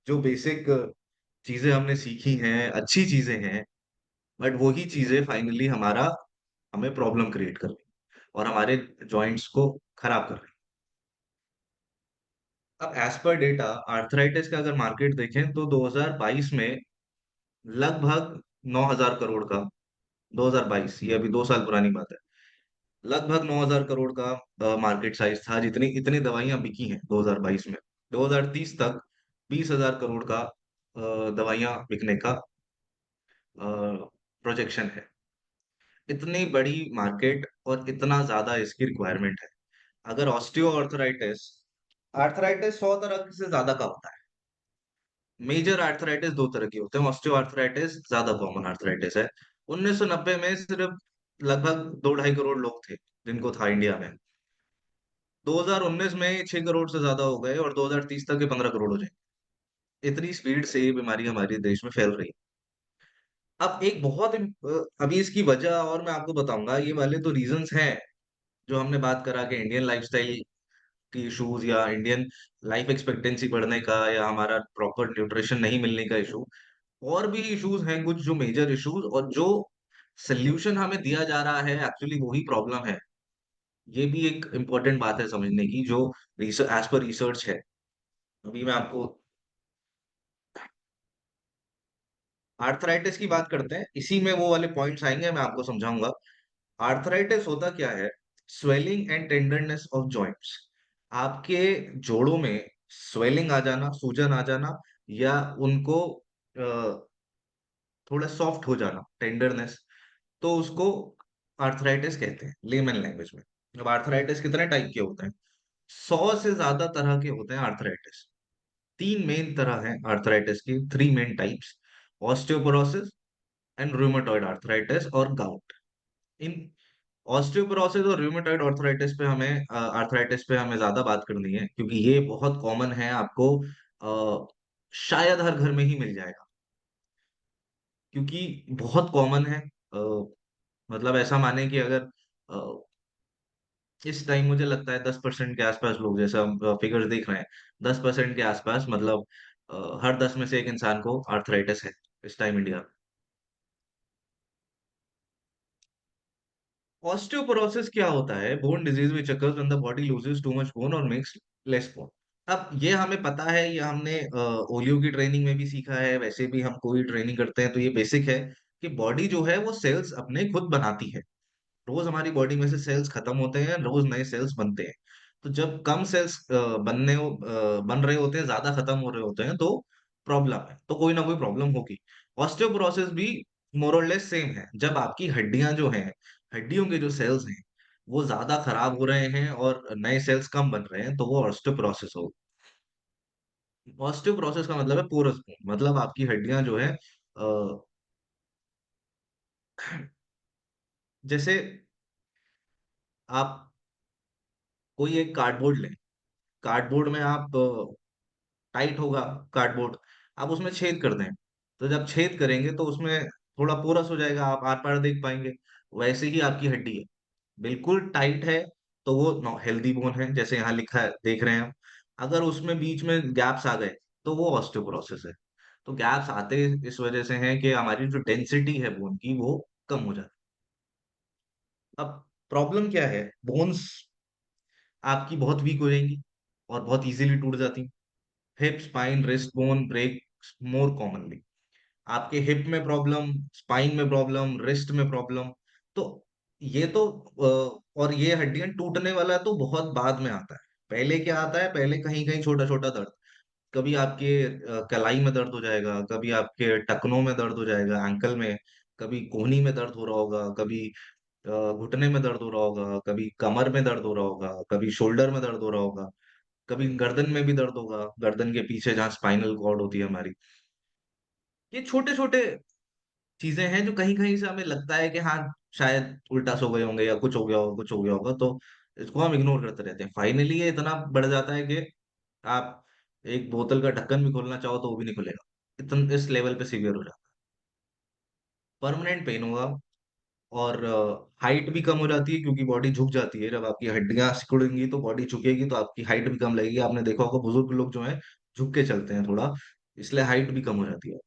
जो बेसिक चीजें हमने सीखी हैं, अच्छी चीजें हैं, बट वही चीजें फाइनली हमारा हमें प्रॉब्लम क्रिएट कर रही हैं और हमारे जॉइंट्स को खराब कर रही हैं। अब एज पर डेटा आर्थराइटिस का अगर मार्केट देखें तो 2022 में लगभग 9,000 करोड़ का, 2022 ये अभी 2 साल पुरानी बात है, लगभग 9,000 करोड़ का मार्केट साइज था, जितनी इतनी दवाइयां बिकी हैं 2022 में। 2030 तक 20,000 करोड़ का दवाइयां बिकने का प्रोजेक्शन है। इतनी बड़ी मार्केट और इतना ज्यादा इसकी रिक्वायरमेंट है। अगर ऑस्टियो आर्थराइटिस, आर्थराइटिस 100 तरह से ज्यादा का होता है। मेजर आर्थराइटिस दो तरह के होते हैं, ऑस्टियो आर्थराइटिस ज्यादा कॉमन आर्थराइटिस है। 1990 में सिर्फ लगभग 2-2.5 करोड़ लोग थे जिनको था इंडिया में। 2019 में 6 करोड़ से ज्यादा हो गए और 2030 तक ये 15 करोड़ हो जाएंगे। इतनी स्पीड से ये बीमारी हमारे देश में फैल रही है। अब एक बहुत अभी इसकी वजह और मैं आपको बताऊंगा, ये वाले तो रीजंस हैं जो हमने बात करा कि इंडियन लाइफस्टाइल की इश्यूज या इंडियन लाइफ एक्सपेक्टेंसी बढ़ने का या हमारा प्रॉपर न्यूट्रिशन नहीं मिलने का इशू। और भी इश्यूज हैं कुछ जो मेजर इश्यूज, और जो सोल्यूशन हमें दिया जा रहा है एक्चुअली वही प्रॉब्लम है। ये भी एक इम्पोर्टेंट बात है समझने की, जो एज पर रिसर्च है। अभी मैं आपको आर्थराइटिस की बात करते हैं, इसी में वो वाले पॉइंट्स आएंगे, मैं आपको समझाऊंगा। आर्थराइटिस होता क्या है? Swelling and tenderness of joints. आपके जोड़ों में स्वेलिंग आ जाना, सूजन आ जाना, या उनको थोड़ा सॉफ्ट हो जाना, टेंडरनेस, तो उसको आर्थराइटिस कहते हैं लेमन लैंग्वेज में। अब आर्थराइटिस कितने टाइप के होते हैं? 100 से ज्यादा तरह के होते हैं आर्थराइटिस। तीन मेन तरह हैं आर्थराइटिस की, three main types: osteoporosis and rheumatoid arthritis और गाउट। इन ऑस्टियोपोरोसिस और रूमेटॉइड आर्थराइटिस पे हमें ज्यादा बात करनी है, क्योंकि ये बहुत कॉमन है, आपको शायद हर घर में ही मिल जाएगा, क्योंकि बहुत कॉमन है। मतलब ऐसा माने कि अगर इस टाइम मुझे लगता है 10% के आसपास लोग, जैसा हम फिगर्स देख रहे हैं, 10% के आसपास, मतलब हर 10 में से एक इंसान को आर्थराइटिस है इस टाइम इंडिया में। ऑस्टियोपोरोसिस क्या होता है? Bone disease which occurs when the body loses too much bone और मेक्स लेस बोन। अब ये हमें पता है, ये हमने ओलियो की ट्रेनिंग में भी सीखा है, वैसे भी हम कोई ट्रेनिंग करते हैं तो ये बेसिक है कि बॉडी जो है वो सेल्स अपने खुद बनाती है। रोज हमारी बॉडी में से सेल्स खत्म होते हैं, रोज नए सेल्स बनते हैं। तो जब कम सेल्स बन रहे होते हैं, ज्यादा खत्म हो रहे होते हैं, तो प्रॉब्लम है, तो कोई ना कोई प्रॉब्लम होगी। ऑस्टियोपोरोसिस भी मोर और लेस सेम है। जब आपकी हड्डियां जो हैं, हड्डियों के जो सेल्स हैं, वो ज्यादा खराब हो रहे हैं और नए सेल्स कम बन रहे हैं, तो वो ऑस्टियोपोरोसिस हो। ऑस्टियोपोरोसिस का मतलब है पोरस बोन, मतलब आपकी हड्डियां जो है जैसे आप कोई एक कार्डबोर्ड लें, कार्डबोर्ड में आप टाइट होगा कार्डबोर्ड, आप उसमें छेद कर दें, तो जब छेद करेंगे तो उसमें थोड़ा पोरस हो जाएगा, आप आर पार देख पाएंगे। वैसे ही आपकी हड्डी है, बिल्कुल टाइट है तो वो हेल्दी बोन है, जैसे यहाँ लिखा है देख रहे हैं हम। अगर उसमें बीच में गैप्स आ गए तो वो ऑस्टियोपोरोसिस है। तो गैप्स आते इस वजह से हैं कि हमारी जो डेंसिटी है बोन की वो कम हो जाती है। अब प्रॉब्लम क्या है? बोन्स आपकी बहुत वीक हो जाएंगी और बहुत इजीली टूट जाती। Hip spine wrist bone break more commonly. आपके हिप में प्रॉब्लम, स्पाइन में प्रॉब्लम, रिस्ट में प्रॉब्लम। तो ये तो और ये हड्डियां टूटने वाला तो बहुत बाद में आता है। पहले क्या आता है? पहले कहीं कहीं छोटा छोटा दर्द, कभी आपके कलाई में दर्द हो जाएगा, कभी आपके टखनों में दर्द हो जाएगा, एंकल में, कभी कोहनी में दर्द हो रहा होगा, कभी घुटने में दर्द हो रहा होगा, कभी कमर में दर्द हो रहा होगा, कभी शोल्डर में दर्द हो रहा होगा, कभी गर्दन में भी दर्द होगा, गर्दन के पीछे जहाँ स्पाइनल कॉर्ड होती है हमारी। ये छोटे छोटे चीजें हैं जो कहीं कहीं से हमें लगता है कि हाँ शायद उल्टा सो गए होंगे या कुछ हो गया होगा, कुछ हो गया होगा, तो इसको हम इग्नोर करते रहते हैं। फाइनली ये इतना बढ़ जाता है कि आप एक बोतल का ढक्कन भी खोलना चाहो तो वो भी नहीं खुलेगा। इतन इस लेवल पे सीवियर हो जाता है, परमानेंट पेन होगा। और हाइट भी कम हो जाती है क्योंकि बॉडी झुक जाती है। जब आपकी हड्डियां सिकुड़ेंगी तो बॉडी झुकेगी, तो आपकी हाइट भी कम लगेगी। आपने देखा होगा बुजुर्ग लोग जो है झुक के चलते हैं थोड़ा, इसलिए हाइट भी कम हो जाती है।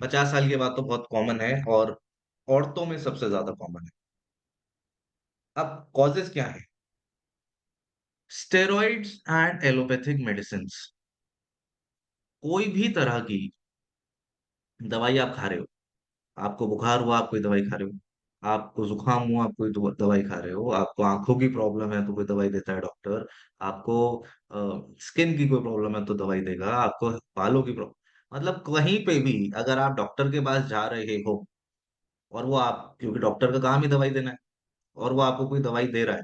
50 साल के बाद तो बहुत कॉमन है, और औरतों में सबसे ज्यादा कॉमन है। अब कॉजेस क्या है? Steroids and allopathic medicine. कोई भी तरह की दवाई आप खा रहे हो, आपको बुखार हुआ आप कोई दवाई खा रहे हो, आपको जुकाम हुआ आप कोई दवाई खा रहे हो, आपको आंखों की प्रॉब्लम है तो कोई दवाई देता है डॉक्टर, आपको स्किन की कोई प्रॉब्लम है तो दवाई देगा, आपको बालों की प्रॉब्लम, मतलब कहीं पे भी अगर आप डॉक्टर के पास जा रहे हो, और वो आप, क्योंकि डॉक्टर का काम ही दवाई देना है, और वो आपको कोई दवाई दे रहा है,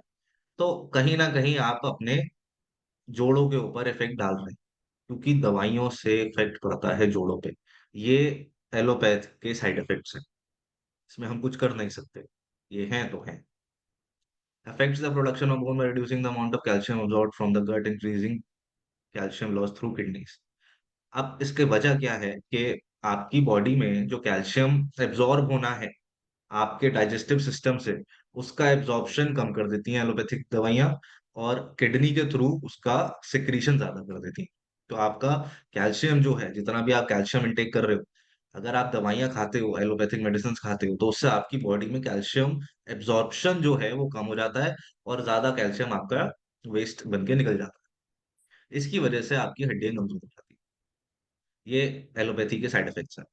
तो कहीं ना कहीं आप अपने जोड़ों के ऊपर इफेक्ट डाल रहे हैं, क्योंकि दवाइयों से इफेक्ट पड़ता है जोड़ों पे। ये एलोपैथ के साइड इफेक्ट्स हैं, इसमें हम कुछ कर नहीं सकते, ये हैं तो हैं। affects the production of bone by reducing the amount of calcium absorbed from the gut, increasing calcium loss through kidneys। अब इसके वजह क्या है कि आपकी बॉडी में जो कैल्शियम एब्जॉर्ब होना है आपके डाइजेस्टिव सिस्टम से, उसका एब्जॉर्प्शन कम कर देती हैं एलोपैथिक दवाइयां, और किडनी के थ्रू उसका सिक्रीशन ज्यादा कर देती हैं। तो आपका कैल्शियम जो है, जितना भी आप कैल्शियम इंटेक कर रहे हो, अगर आप दवाइयां खाते हो, एलोपैथिक मेडिसिन खाते हो, तो उससे आपकी बॉडी में कैल्शियम एब्जॉर्प्शन जो है वो कम हो जाता है, और ज्यादा कैल्शियम आपका वेस्ट बन के निकल जाता है। इसकी वजह से आपकी हड्डियां कमजोर हो जाती है। ये एलोपैथी के साइड इफेक्ट्स हैं।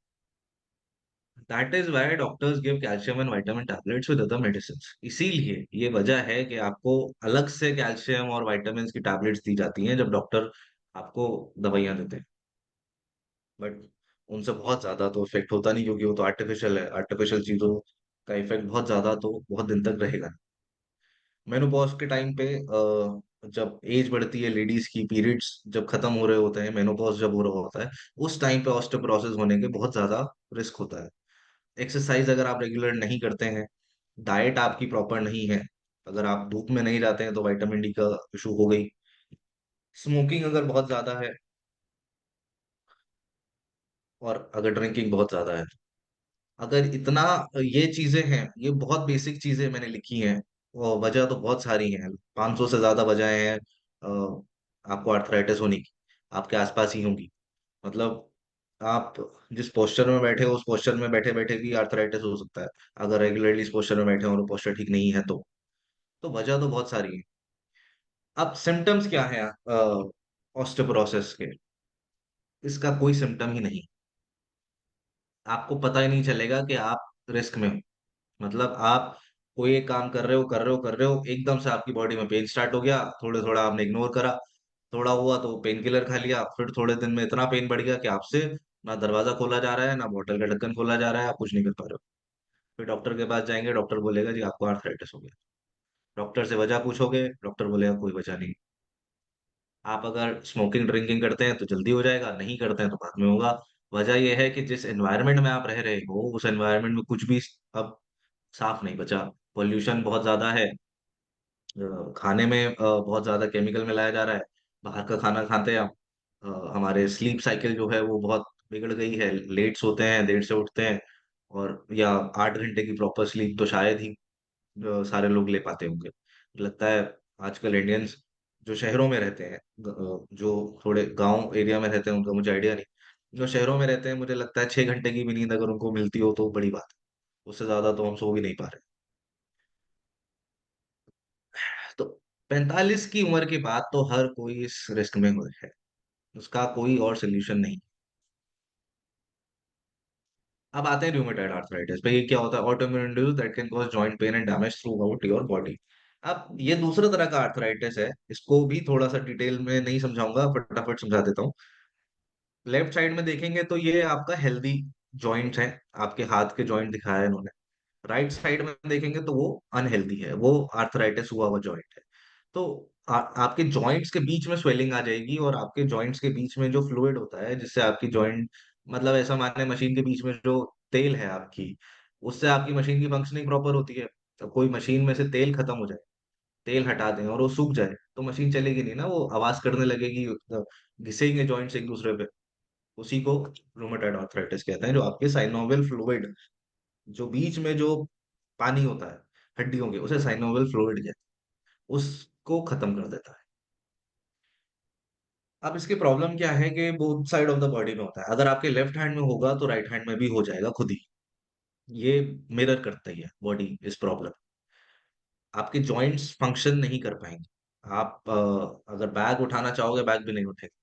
That is why doctors give calcium and vitamin tablets with other medicine. इसीलिए ये वजह है कि आपको अलग से कैल्शियम और विटामिन की टैबलेट्स दी जाती हैं जब डॉक्टर आपको दवाइयां देते हैं। बट उनसे बहुत ज्यादा तो इफेक्ट होता नहीं, क्योंकि वो तो आर्टिफिशियल है। आर्टिफिशियल चीजों का इफेक्ट बहुत ज्यादा तो बहुत दिन तक रहेगा। मेनोपॉज के टाइम पे जब एज बढ़ती है लेडीज की, पीरियड्स जब खत्म हो रहे होते हैं, मेनोपॉज जब हो रहा होता है, उस टाइम पे ऑस्टियोपोरोसिस होने के बहुत ज्यादा रिस्क होता है। एक्सरसाइज अगर आप रेगुलर नहीं करते हैं, डाइट आपकी प्रॉपर नहीं है, अगर आप धूप में नहीं जाते हैं तो विटामिन डी का इशू हो गई, स्मोकिंग अगर बहुत ज्यादा है, और अगर ड्रिंकिंग बहुत ज्यादा है, अगर इतना, ये चीजें हैं, ये बहुत बेसिक चीजें मैंने लिखी हैं, और वजह तो बहुत सारी हैं, 500 से ज्यादा वजहें हैं आपको आर्थराइटिस होने की, आपके आसपास ही होंगी। मतलब आप जिस पोस्चर में बैठे हो, उस पोस्चर में बैठे बैठे भी आर्थराइटिस हो सकता है, अगर रेगुलरली इस पोस्चर में बैठे हो और वो पोस्चर ठीक नहीं है तो वजह तो बहुत सारी है। अब सिम्टम्स क्या है ऑस्टियोपोरोसिस के? इसका कोई सिम्टम ही नहीं, आपको पता ही नहीं चलेगा कि आप रिस्क में हो। मतलब आप कोई एक काम कर रहे हो कर रहे हो कर रहे हो, एकदम से आपकी बॉडी में पेन स्टार्ट हो गया, थोड़े थोड़ा आपने इग्नोर करा, थोड़ा हुआ तो पेन किलर खा लिया, फिर थोड़े दिन में इतना पेन बढ़ गया कि आपसे ना दरवाजा खोला जा रहा है, ना बोतल का ढक्कन खोला जा रहा है, आप कुछ नहीं कर पा रहे हो। फिर डॉक्टर के पास जाएंगे, डॉक्टर बोलेगा जी आपको आर्थराइटिस हो गया। डॉक्टर से वजह पूछोगे, डॉक्टर बोलेगा कोई वजह नहीं। आप अगर स्मोकिंग ड्रिंकिंग करते हैं तो जल्दी हो जाएगा, नहीं करते हैं तो बाद में होगा। वजह यह है कि जिस एनवायरनमेंट में आप रह रहे हो, उस एनवायरनमेंट में कुछ भी अब साफ नहीं बचा। पोल्यूशन बहुत ज्यादा है, खाने में बहुत ज्यादा केमिकल मिलाया जा रहा है, बाहर का खाना खाते हैं हम, हमारे स्लीप साइकिल जो है वो बहुत बिगड़ गई है, लेट सोते हैं, देर से उठते हैं, और या 8 घंटे की प्रॉपर स्लीप तो शायद ही सारे लोग ले पाते होंगे। लगता है आजकल इंडियंस जो शहरों में रहते हैं, जो थोड़े गांव एरिया में रहते हैं उनका मुझे आइडिया नहीं, जो शहरों में रहते हैं मुझे लगता है 6 घंटे की भी नींद अगर उनको मिलती हो तो बड़ी बात है। उससे ज्यादा तो हम सो भी नहीं पा रहे। तो 45 की उम्र के बाद तो हर कोई इस रिस्क में है, उसका कोई और सोल्यूशन नहीं। अब आते हैं रूमेटॉइड आर्थराइटिस पे। ये क्या होता है? Autoimmune disease that can cause joint pain and damage through out your body. अब ये दूसरा तरह का आर्थराइटिस है, इसको भी थोड़ा सा डिटेल में नहीं समझाऊंगा, फटाफट समझा देता हूँ। लेफ्ट साइड में देखेंगे तो ये आपका हेल्दी जॉइंट्स है, आपके हाथ के जॉइंट दिखाया है इन्होंने। राइट साइड में देखेंगे तो वो अनहेल्दी है, वो आर्थराइटिस हुआ हुआ जॉइंट है। तो आपके जॉइंट्स के बीच में स्वेलिंग आ जाएगी, और आपके जॉइंट्स के बीच में जो फ्लूइड होता है जिससे आपकी जॉइंट, मतलब ऐसा माने मशीन के बीच में जो तेल है आपकी, उससे आपकी मशीन की फंक्शनिंग प्रॉपर होती है। तो कोई मशीन में से तेल खत्म हो जाए, तेल हटा दें और वो सूख जाए, तो मशीन चलेगी नहीं ना, वो आवाज करने लगेगी, घिसेंगे जॉइंट्स एक दूसरे पे। उसी को रूमेटॉइड आर्थराइटिस कहते हैं, जो आपके साइनोवियल फ्लूइड, जो बीच में जो पानी होता है हड्डियों के, उसे साइनोवियल फ्लूइड कहते हैं, उसको खत्म कर देता है। अब इसकी प्रॉब्लम क्या है कि both side of the body में होता है, अगर आपके लेफ्ट हैंड में होगा तो राइट हैंड में भी हो जाएगा खुद ही। ये मिरर करता ही है बॉडी इस प्रॉब्लम। आपके जॉइंट्स फंक्शन नहीं कर पाएंगे। आप अगर बैग उठाना चाहोगे, बैग भी नहीं उठेगा।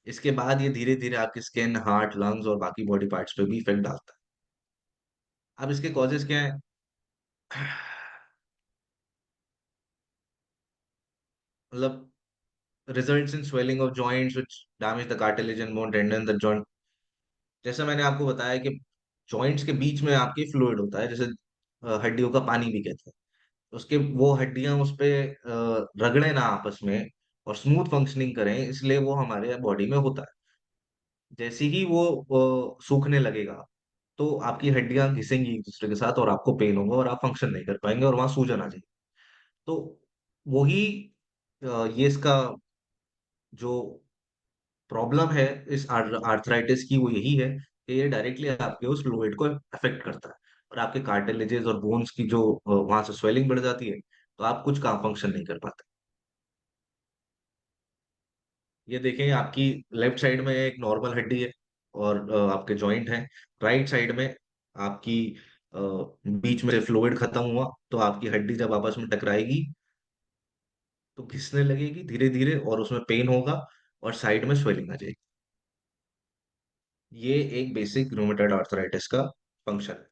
इसके बाद ये धीरे धीरे आपकी स्किन, हार्ट, लंग्स और बाकी बॉडी पार्ट्स पे भी इफेक्ट डालता है। अब इसके कॉजेज क्या है? मतलब results in swelling of joints which damage the cartilage and bone tendon the joint। जैसे मैंने आपको बताया कि जॉइंट्स के बीच में आपके फ्लूइड होता है, जैसे हड्डियों का पानी भी कहते हैं। उसके वो हड्डियां उस पे रगड़े ना आपस में और स्मूथ फंक्शनिंग करें, इसलिए वो हमारे बॉडी में होता है। जैसे ही वो सूखने लगेगा, तो आपकी हड्डियां घिसेंगी एक दूसरे के साथ और आपको पेन होगा और आप फंक्शन नहीं कर पाएंगे और वहां सूजन आ जाएगी। तो वही ये इसका जो प्रॉब्लम है इस आर्थराइटिस की, वो यही है कि ये डायरेक्टली आपके उस फ्लूइड को अफेक्ट करता है, और आपके कार्टिलेजेस और बोन्स की जो वहां से स्वेलिंग बढ़ जाती है, तो आप कुछ काम फंक्शन नहीं कर पाते। ये देखें, आपकी लेफ्ट साइड में एक नॉर्मल हड्डी है और आपके जॉइंट है। राइट साइड में आपकी बीच में से फ्लूइड खत्म हुआ, तो आपकी हड्डी जब आपस में टकराएगी तो घिसने लगेगी धीरे धीरे, और उसमें पेन होगा और साइड में स्वेलिंग आ जाएगी। ये एक बेसिक रूमेटॉइड आर्थराइटिस का फंक्शन है।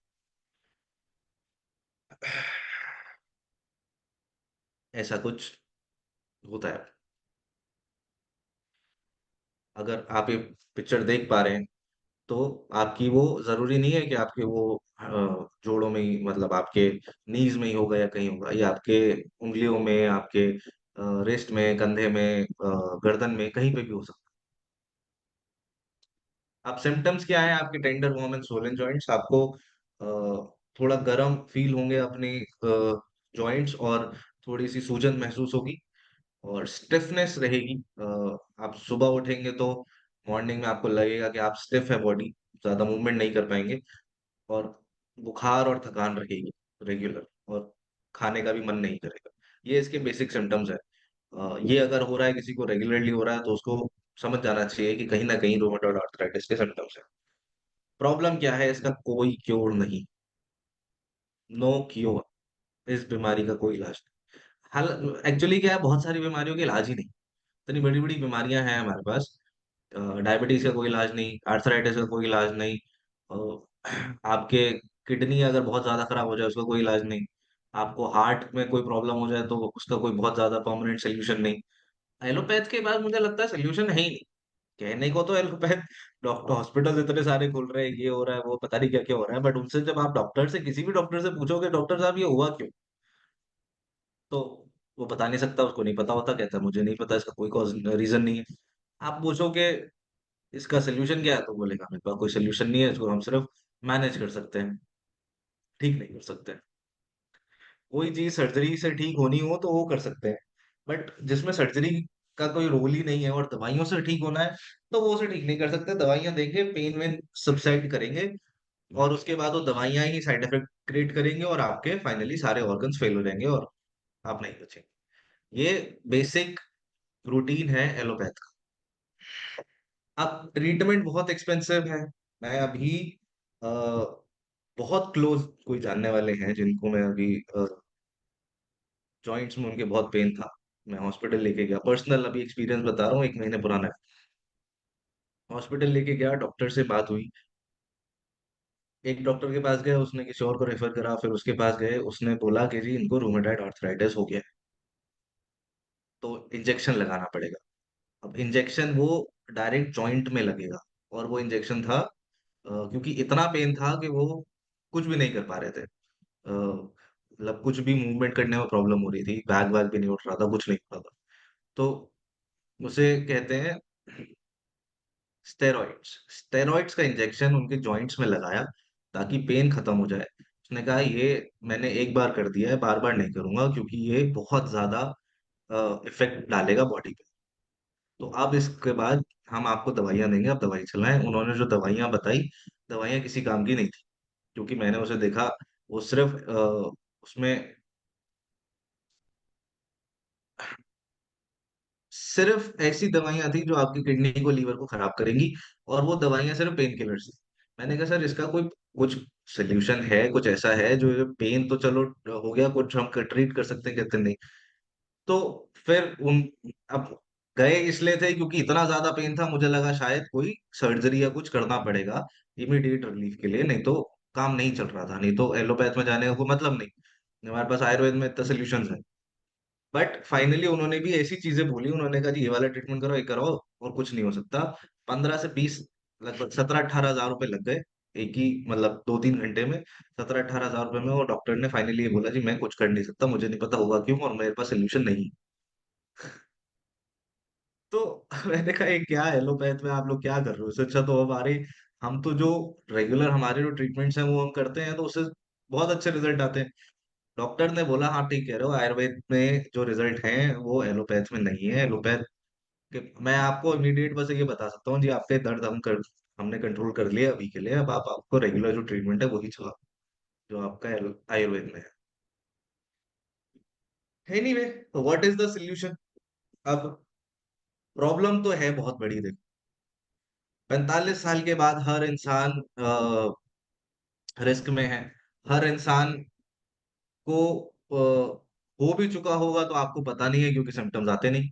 ऐसा कुछ होता है। अगर आप ये पिक्चर देख पा रहे हैं, तो आपकी वो जरूरी नहीं है कि आपके वो जोड़ों में ही, मतलब आपके नीज में ही होगा या कहीं होगा, ये आपके उंगलियों में, आपके रिस्ट में, कंधे में, गर्दन में, कहीं पे भी हो सकता है। आप सिम्टम्स क्या है आपके tender warm and swollen joints? आपको थोड़ा गर्म फील होंगे अपने जॉइंट्स, और थोड़ी सी सूजन महसूस होगी, और स्टिफनेस रहेगी। आप सुबह उठेंगे तो मॉर्निंग में आपको लगेगा कि आप स्टिफ है बॉडी, ज्यादा मूवमेंट नहीं कर पाएंगे, और बुखार और थकान रहेगी रेगुलर, और खाने का भी मन नहीं करेगा। ये इसके बेसिक सिम्टम्स है। ये अगर हो रहा है, किसी को रेगुलरली हो रहा है, तो उसको समझ जाना चाहिए कि कहीं ना कहीं रोमेटॉइड आर्थराइटिस के सिम्टम्स है। प्रॉब्लम क्या है? इसका कोई क्योर नहीं। No cure. इस बीमारी का कोई इलाज नहीं। हाल एक्चुअली क्या है, बहुत सारी बीमारियों के इलाज ही नहीं। इतनी बड़ी बड़ी बीमारियां हैं हमारे पास। डायबिटीज का कोई इलाज नहीं, आर्थराइटिस का कोई इलाज नहीं, आपके किडनी अगर बहुत ज्यादा खराब हो जाए उसका कोई इलाज नहीं, आपको हार्ट में कोई प्रॉब्लम हो जाए तो उसका कोई बहुत ज्यादा परमानेंट सोल्यूशन नहीं। एलोपैथ के बाद मुझे लगता है सोल्यूशन है ही नहीं। कहने को तो एलोपैथ, डॉक्टर हॉस्पिटल इतने सारे खुल रहे हैं, ये हो रहा है, वो पता नहीं क्या क्या हो रहा है, बट उनसे जब आप डॉक्टर से, किसी भी डॉक्टर से पूछोगे डॉक्टर साहब ये हुआ क्यों, तो वो बता नहीं सकता, उसको नहीं पता होता, कहता है मुझे नहीं पता, इसका कोई कॉज रीजन नहीं है। आप पूछोगे इसका सोल्यूशन क्या है, तो बोलेगा मेरे पास कोई सोल्यूशन नहीं है, इसको हम सिर्फ मैनेज कर सकते हैं, ठीक नहीं कर सकते। कोई चीज सर्जरी से ठीक होनी हो तो वो कर सकते हैं, बट जिसमें सर्जरी का कोई रोल ही नहीं है और दवाइयों से ठीक होना है, तो वो उसे ठीक नहीं कर सकते। दवाइयां देंगे, पेन वेन सबसाइड करेंगे, और उसके बाद वो दवाइयां ही साइड इफेक्ट क्रिएट करेंगे, और आपके फाइनली सारे ऑर्गन्स फेल हो जाएंगे और आप नहीं बचेंगे। ये बेसिक रूटीन है एलोपैथ का। अब ट्रीटमेंट बहुत एक्सपेंसिव है। मैं अभी अ, बहुत क्लोज कोई जानने वाले हैं जिनको मैं अभी जॉइंट्स में उनके बहुत पेन था, मैं हॉस्पिटल लेके गया, पर्सनल अभी एक्सपीरियंस बता रहा हूँ, 1 महीने पुराना है। हॉस्पिटल लेके गया, डॉक्टर से बात हुई। एक डॉक्टर के पास गए, उसने किसी और को रेफर करा, फिर उसके पास गए, उसने बोला कि जी इनको रूमेटाइड आर्थराइटिस हो गया है, तो इंजेक्शन लगाना पड़ेगा। अब इंजेक्शन वो डायरेक्ट जॉइंट में लगेगा, और वो इंजेक्शन था क्योंकि इतना पेन था कि वो कुछ भी नहीं कर पा रहे थे। मतलब कुछ भी मूवमेंट करने में प्रॉब्लम हो रही थी, बैग वैग भी नहीं उठ रहा था, कुछ नहीं हो रहा था। तो उसे कहते हैं स्टेरॉइड्स। स्टेरॉइड्स का इंजेक्शन उनके जॉइंट्स में लगाया ताकि पेन खत्म हो जाए। उसने कहा ये मैंने एक बार कर दिया है, बार बार नहीं करूंगा, क्योंकि ये बहुत ज्यादा इफेक्ट डालेगा बॉडी पे। तो अब इसके बाद हम आपको दवाइयां देंगे, आप दवाई चलाएं। उन्होंने जो दवाइयां बताई, दवाइयां किसी काम की नहीं थी, क्योंकि मैंने उसे देखा। वो सिर्फ उसमें सिर्फ ऐसी दवाइयां थी जो आपकी किडनी को, लीवर को खराब करेंगी, और वो दवाइयां सिर्फ पेन किलर्स थी। मैंने कहा सर इसका कोई कुछ सोल्यूशन है, कुछ ऐसा है जो, पेन तो चलो हो गया, कुछ हम ट्रीट कर सकते हैं, कहते नहीं। तो फिर उन अब गए इसलिए थे क्योंकि इतना ज्यादा पेन था, मुझे लगा शायद कोई सर्जरी या कुछ करना पड़ेगा इमीडिएट रिलीफ के लिए, नहीं तो काम नहीं चल रहा था, नहीं तो एलोपैथ में जाने का कोई मतलब नहीं, हमारे पास आयुर्वेद में इतना सोल्यूशन है। बट फाइनली उन्होंने भी ऐसी चीजें बोली, उन्होंने कहा जी ये वाला ट्रीटमेंट करो, ये कराओ, और कुछ नहीं हो सकता। 15 से 20, लगभग 17-18 हज़ार रुपए लग गए, एक ही मतलब 2-3 घंटे में। 17-18 हज़ार रुपए में वो डॉक्टर ने फाइनली ये बोला जी मैं कुछ कर नहीं सकता, मुझे नहीं पता होगा क्यों, और मेरे पास सोल्यूशन नहीं। तो मैंने कहा ये क्या एलोपैथ में आप लोग क्या कर रहे हो, इससे अच्छा तो हमारे, हम तो जो रेगुलर हमारे जो ट्रीटमेंट्स हैं वो हम करते हैं, तो उससे बहुत अच्छे रिजल्ट आते हैं। डॉक्टर ने बोला हाँ ठीक कह रहे हो, आयुर्वेद में जो रिजल्ट हैं वो एलोपैथ में नहीं है। एलोपैथ के मैं आपको इमीडिएट बस ये बता सकता हूँ जी, आपके दर्द हमने कंट्रोल कर लिया अभी के लिए, अब आप आपको रेगुलर जो ट्रीटमेंट है वही चलाओ, जो आपका आयुर्वेद में है। Anyway, what is the solution? अब प्रॉब्लम तो है बहुत बड़ी, देखो 45 साल के बाद हर इंसान रिस्क में है। हर इंसान को हो भी चुका होगा तो आपको पता नहीं है, क्योंकि सिम्टम्स आते नहीं,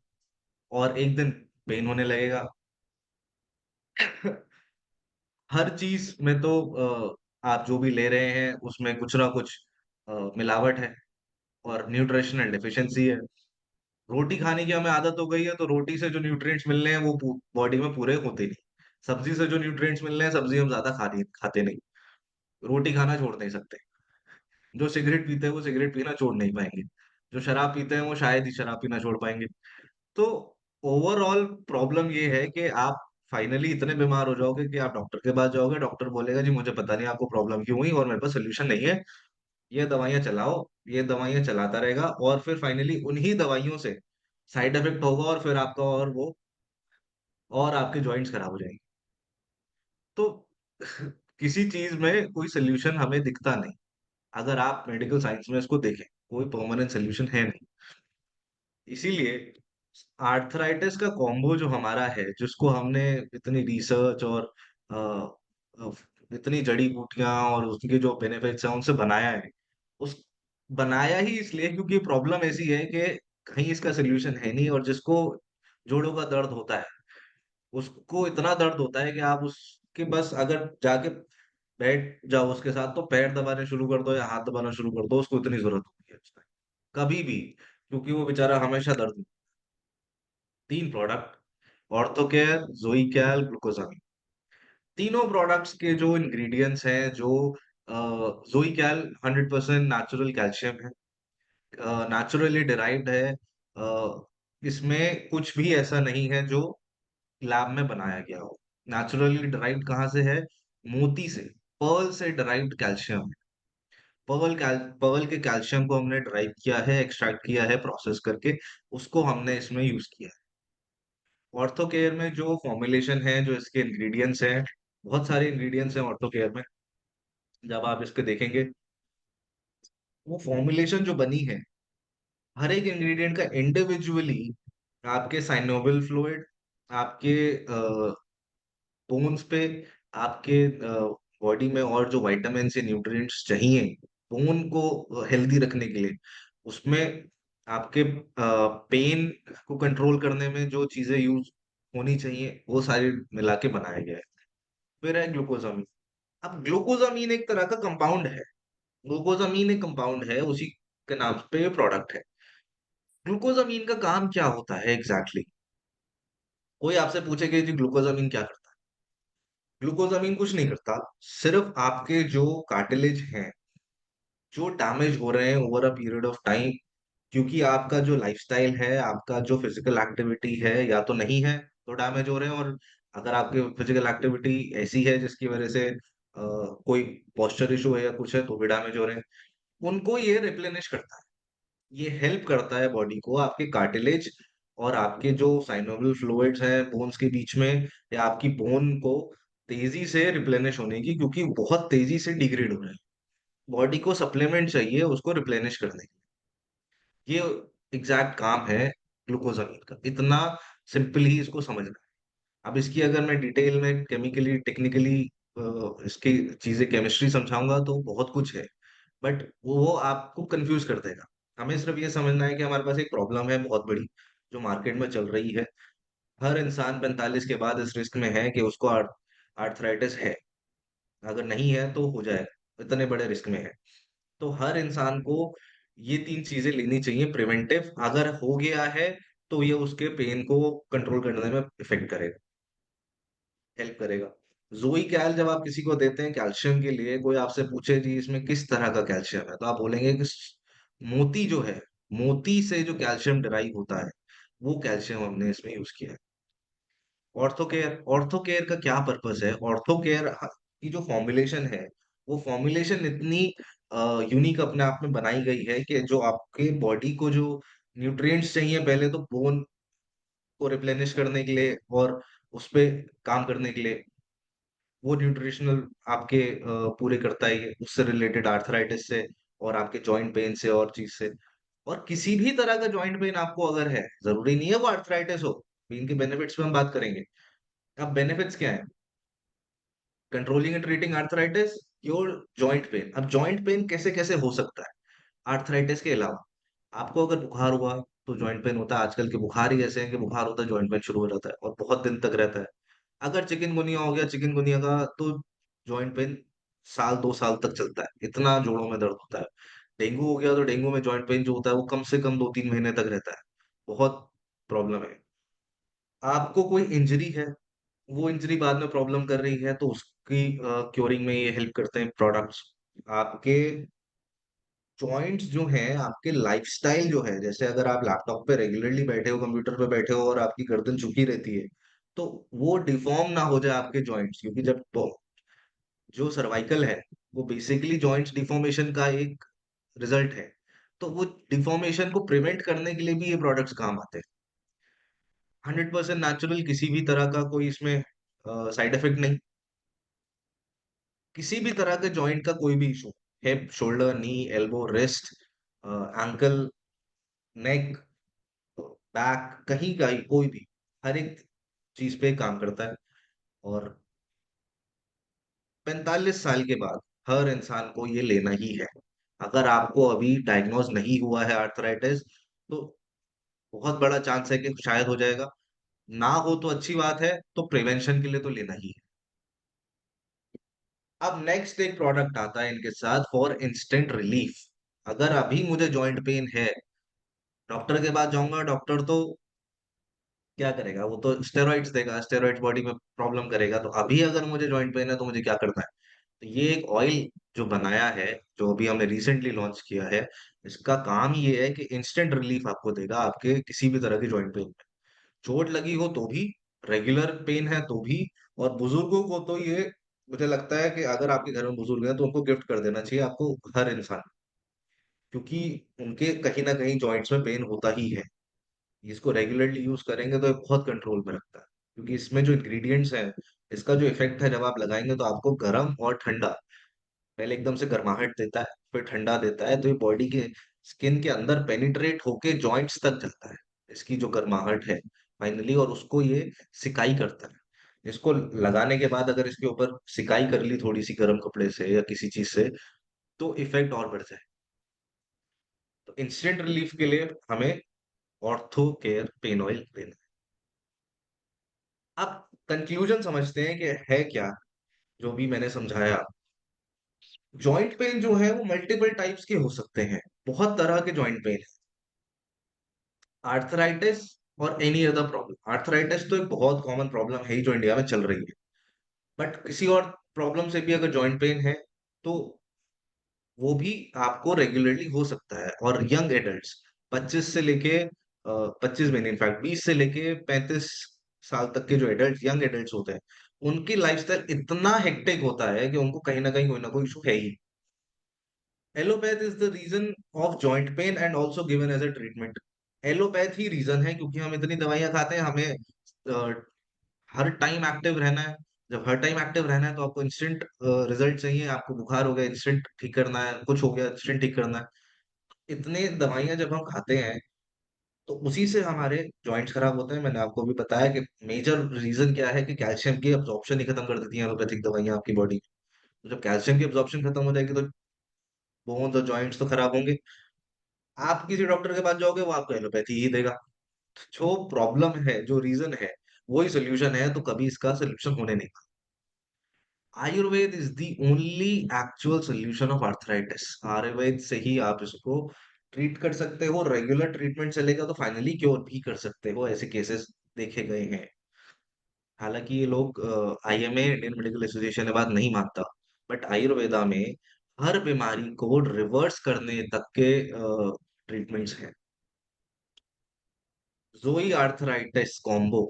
और एक दिन पेन होने लगेगा। हर चीज में तो आप जो भी ले रहे हैं उसमें कुछ ना कुछ मिलावट है, और न्यूट्रिशनल डेफिशिएंसी है। रोटी खाने की हमें आदत हो गई है, तो रोटी से जो न्यूट्रिएंट्स मिल रहे हैं वो बॉडी में पूरे होते नहीं। सब्जी से जो न्यूट्रिएंट्स मिल रहे हैं, सब्जी हम ज्यादा खाते नहीं, रोटी खाना छोड़ नहीं सकते। जो सिगरेट पीते हैं वो सिगरेट पीना छोड़ नहीं पाएंगे, जो शराब पीते हैं वो शायद ही शराब पीना छोड़ पाएंगे। तो ओवरऑल प्रॉब्लम ये है कि आप फाइनली इतने बीमार हो जाओगे कि आप डॉक्टर के पास जाओगे, डॉक्टर बोलेगा जी मुझे पता नहीं आपको प्रॉब्लम क्यों हुई, और मेरे पास सोल्यूशन नहीं है, ये दवाइयां चलाओ। ये दवाइयां चलाता रहेगा, और फिर फाइनली उन्हीं दवाइयों से साइड इफेक्ट होगा, और फिर आपका और वो, और आपके जॉइंट्स खराब हो जाएंगे। तो किसी चीज में कोई सोल्यूशन हमें दिखता नहीं, अगर आप मेडिकल साइंस में इसको देखें, कोई परमानेंट सोल्यूशन है नहीं। इसीलिए आर्थराइटिस का कॉम्बो जो हमारा है, जिसको हमने इतनी रिसर्च और अ, अ, इतनी जड़ी बूटियां और उसके जो बेनिफिट्स हैं उनसे बनाया है, उस बनाया ही इसलिए क्योंकि प्रॉब्लम ऐसी है कि कहीं इसका सोल्यूशन है नहीं, और जिसको जोड़ों का दर्द होता है, उसको इतना दर्द होता है कि आप उसके बस अगर जाके बैठ जाओ उसके साथ, तो पैर दबाने शुरू कर दो या हाथ दबाना शुरू कर दो, उसको इतनी जरूरत होती है उसका, कभी भी, क्योंकि वो बेचारा हमेशा दर्द। 3 प्रोडक्ट, ऑर्थोकेयर, जोइकैल, ग्लूकोजामिन। तीनों प्रोडक्ट्स के जो इंग्रेडिएंट्स हैं, जो जोइकैल 100% नेचुरल कैल्शियम है, नेचुरली डिराइव्ड है। इसमें कुछ भी ऐसा नहीं है जो लैब में बनाया गया हो। नेचुरली डिराइव्ड कहाँ से है? मोती से, पर्ल से डिराइव्ड कैल्शियम है। पर्ल के कैल्शियम को हमने ड्राइव किया है, एक्सट्रैक्ट किया है प्रोसेस करके, उसको हमने इसमें यूज किया है। ऑर्थो केयर में जो फॉर्मुलेशन है, जो इसके इंग्रेडिएंट्स हैं, बहुत सारे इंग्रेडिएंट्स हैं ऑर्थो केयर में, जब आप इसके देखेंगे, वो फॉर्मुलेशन जो बनी है, हर एक इंग्रेडिएंट का इंडिविजुअली आपके साइनोवियल फ्लूइड, आपके बोन्स पे, आपके बॉडी में और जो विटामिन से न्यूट्रिएंट्स चाहिए बोन को हेल्दी रखने के लिए, उसमें आपके पेन को कंट्रोल करने में जो चीजें यूज होनी चाहिए वो सारी मिला के बनाया गया है। फिर है ग्लूकोजामिन। अब ग्लूकोजामिन एक तरह का कंपाउंड है, ग्लूकोजामिन एक कंपाउंड है, उसी के नाम पे प्रोडक्ट है। ग्लूकोजामिन का काम क्या होता है एग्जैक्टली exactly? कोई आपसे पूछे कि जी ग्लूकोजामिन क्या करता है, ग्लूकोजामिन कुछ नहीं करता, सिर्फ आपके जो कार्टिलेज हैं जो डैमेज हो रहे हैं over a period of time, क्योंकि आपका जो लाइफस्टाइल है, आपका जो फिजिकल एक्टिविटी है, या तो नहीं है तो डैमेज हो रहे हैं, और अगर आपकी फिजिकल एक्टिविटी ऐसी है जिसकी वजह से कोई पोस्चर इशू है या कुछ है तो भी डैमेज हो रहे हैं, उनको ये रिप्लेनिश करता है। ये हेल्प करता है बॉडी को आपके कार्टिलेज और आपके जो साइनोवियल फ्लूइड्स हैं बोन्स के बीच में, या आपकी बोन को तेजी से रिप्लेनिश होने की, क्योंकि बहुत तेजी से डिग्रेड हो रहे हैं। बॉडी को सप्लीमेंट चाहिए उसको रिप्लेनिश करने के, ये एग्जैक्ट काम है ग्लूकोजामिन का। इतना सिंपल ही इसको समझना है। अब इसकी अगर मैं डिटेल में केमिकली टेक्निकली इसकी चीजें केमिस्ट्री समझाऊंगा तो बहुत कुछ है, बट वो आपको कंफ्यूज कर देगा। हमें सिर्फ ये समझना है कि हमारे पास एक प्रॉब्लम है बहुत बड़ी जो मार्केट में चल रही है। हर इंसान 45 के बाद इस रिस्क में है कि उसको आर्थराइटिस है, अगर नहीं है तो हो जाएगा, इतने बड़े रिस्क में है। तो हर इंसान को ये तीन चीजें लेनी चाहिए प्रिवेंटिव। अगर हो गया है तो ये उसके पेन को कंट्रोल करने में इफेक्ट करेगा, हेल्प करेगा। जोई कैल जब आप किसी को देते हैं कैल्शियम के लिए, कोई आपसे पूछे जी इसमें किस तरह का कैल्शियम है, तो आप बोलेंगे कि मोती जो है, मोती से जो कैल्शियम डिराइव होता है वो कैल्शियम हमने इसमें यूज किया है। ऑर्थो केयर का क्या पर्पस है? ऑर्थो केयर की जो फॉर्मुलेशन है, वो फॉर्मुलेशन इतनी यूनिक अपने आप में बनाई गई है कि जो आपके बॉडी को जो न्यूट्रिएंट्स चाहिए पहले तो बोन को रिप्लेनिश करने के लिए और उस पे काम करने के लिए, वो न्यूट्रिशनल आपके पूरे करता है ये, उससे रिलेटेड आर्थराइटिस से और आपके जॉइंट पेन से और चीज से। और किसी भी तरह का जॉइंट पेन आपको अगर है, जरूरी नहीं है वो आर्थराइटिस हो, इनके बेनिफिट्स पे हम बात करेंगे। अब बेनिफिट्स क्या है? Controlling and treating arthritis, cure joint pain. अब जॉइंट पेन कैसे कैसे हो सकता है आर्थराइटिस के अलावा? आपको अगर बुखार हुआ तो जॉइंट पेन होता है। आजकल के बुखार ही ऐसे हैं कि बुखार होता है जॉइंट पेन शुरू हो जाता है और बहुत दिन तक रहता है। अगर चिकनगुनिया हो गया, चिकनगुनिया का तो जॉइंट पेन साल 2 साल तक चलता है, इतना जोड़ों में दर्द होता है। डेंगू हो गया तो डेंगू में जॉइंट पेन जो होता है वो कम से कम 2-3 महीने तक रहता है, बहुत प्रॉब्लम है। आपको कोई इंजरी है, वो इंजरी बाद में प्रॉब्लम कर रही है, तो उसकी क्योरिंग में ये हेल्प करते हैं प्रोडक्ट्स। आपके जॉइंट्स जो हैं, आपके लाइफस्टाइल जो है, जैसे अगर आप लैपटॉप पे रेगुलरली बैठे हो, कंप्यूटर पे बैठे हो और आपकी गर्दन झुकी रहती है, तो वो डिफॉर्म ना हो जाए आपके जॉइंट्स, क्योंकि जब जो सर्वाइकल है वो बेसिकली जॉइंट्स डिफॉर्मेशन का एक रिजल्ट है। तो वो डिफॉर्मेशन को प्रिवेंट करने के लिए भी ये प्रोडक्ट्स काम आते हैं। 100% नेचुरल, किसी भी तरह का कोई इसमें साइड इफेक्ट नहीं। किसी भी तरह के जॉइंट का कोई भी इशू, हिप, शोल्डर, नी, एल्बो, रिस्ट, एंकल, नेक, बैक, कहीं का ही कोई भी, हर एक चीज पे काम करता है। और 45 साल के बाद हर इंसान को ये लेना ही है। अगर आपको अभी डायग्नोज नहीं हुआ है आर्थराइटिस, तो बहुत बड़ा चांस है कि शायद हो जाएगा। ना हो तो अच्छी बात है, तो प्रिवेंशन के लिए तो लेना ही है। अब नेक्स्ट एक प्रोडक्ट आता है इनके साथ फॉर इंस्टेंट रिलीफ। अगर अभी मुझे जॉइंट पेन है, डॉक्टर के पास जाऊंगा, डॉक्टर तो क्या करेगा? वो तो स्टेरॉइड्स देगा, स्टेरॉइड्स बॉडी में प्रॉब्लम करेगा। तो अभी अगर मुझे जॉइंट पेन है तो मुझे क्या करना है? तो ये एक ऑयल जो बनाया है, जो अभी हमने रिसेंटली लॉन्च किया है, इसका काम ये है कि इंस्टेंट रिलीफ आपको देगा आपके किसी भी तरह की जॉइंट पेन में। चोट लगी हो तो भी, रेगुलर पेन है तो भी। और बुजुर्गों को तो ये, मुझे लगता है कि अगर आपके घर में बुजुर्ग हैं तो उनको गिफ्ट कर देना चाहिए आपको, हर इंसान, क्योंकि उनके कहीं ना कहीं जॉइंट्स में पेन होता ही है। इसको रेगुलरली यूज करेंगे तो ये बहुत कंट्रोल में रखता है, क्योंकि इसमें जो इंग्रेडिएंट्स हैं, इसका जो इफेक्ट है, जब आप लगाएंगे तो आपको गर्म और ठंडा, पहले एकदम से गर्माहट देता है, फिर ठंडा देता है, तो ये बॉडी के स्किन के अंदर पेनिट्रेट होके जॉइंट्स तक जाता है, इसकी जो गर्माहट है फाइनली, और उसको ये सिकाई करता है। इसको लगाने के बाद अगर इसके ऊपर सिकाई कर ली थोड़ी सी गर्म कपड़े से या किसी चीज से, तो इफेक्ट और बढ़ जाए। तो इंस्टेंट रिलीफ के लिए हमें ऑर्थो केयर पेन ऑयल लेना है। अब कंक्लूजन समझते हैं कि है क्या जो भी मैंने समझाया। जॉइंट पेन जो है वो मल्टीपल टाइप्स के हो सकते हैं, बहुत तरह के जॉइंट पेन। आर्थराइटिस और एनी अदर प्रॉब्लम, आर्थराइटिस तो एक बहुत कॉमन प्रॉब्लम है ही जो इंडिया में चल रही है, बट किसी और प्रॉब्लम से भी अगर जॉइंट पेन है तो वो भी आपको रेगुलरली हो सकता है। और यंग एडल्ट्स 25 से लेके 25 में इनफैक्ट 20 से लेके 35 साल तक के जो एडल्ट यंग एडल्ट्स होते हैं, उनकी लाइफस्टाइल इतना हेक्टिक होता है कि उनको कहीं ना कोई इशू है ही। Allopath is the reason of joint pain and also given as a treatment. Allopath ही रीजन है क्योंकि हम इतनी दवाइयां खाते हैं, हमें हर टाइम एक्टिव रहना है। जब हर टाइम एक्टिव रहना है तो आपको इंस्टेंट रिजल्ट चाहिए। आपको बुखार हो गया इंस्टेंट ठीक करना है, कुछ हो गया इंस्टेंट ठीक करना है। इतने दवाइयां जब हम खाते हैं तो उसी से हमारे जॉइंट्स खराब होते हैं। मैंने आपको भी बताया कि मेजर रीजन क्या है कि कैल्शियम की अब्जॉर्प्शन ही खत्म कर देती है एलोपैथिक दवाइयां आपकी बॉडी। तो जब कैल्शियम की अब्जॉर्प्शन खत्म हो जाएगी तो बोन्स और जॉइंट्स तो खराब होंगे। आप किसी डॉक्टर के पास जाओगे वो आपको एलोपैथी ही देगा। जो प्रॉब्लम है, जो रीजन है, वही सोल्यूशन है, तो कभी इसका सोल्यूशन होने नहीं। Ayurveda is the only actual solution of arthritis. Ayurveda से ही आप इसको ट्रीट कर सकते हो। रेगुलर ट्रीटमेंट चलेगा तो फाइनली क्योर भी कर सकते हो, ऐसे केसेस देखे गए हैं। हालांकि ये लोग आईएमए इंडियन मेडिकल एसोसिएशन ये बात नहीं मानता, बट आयुर्वेदा में हर बीमारी को रिवर्स करने तक के ट्रीटमेंट्स हैं। जोई आर्थराइटिस कॉम्बो,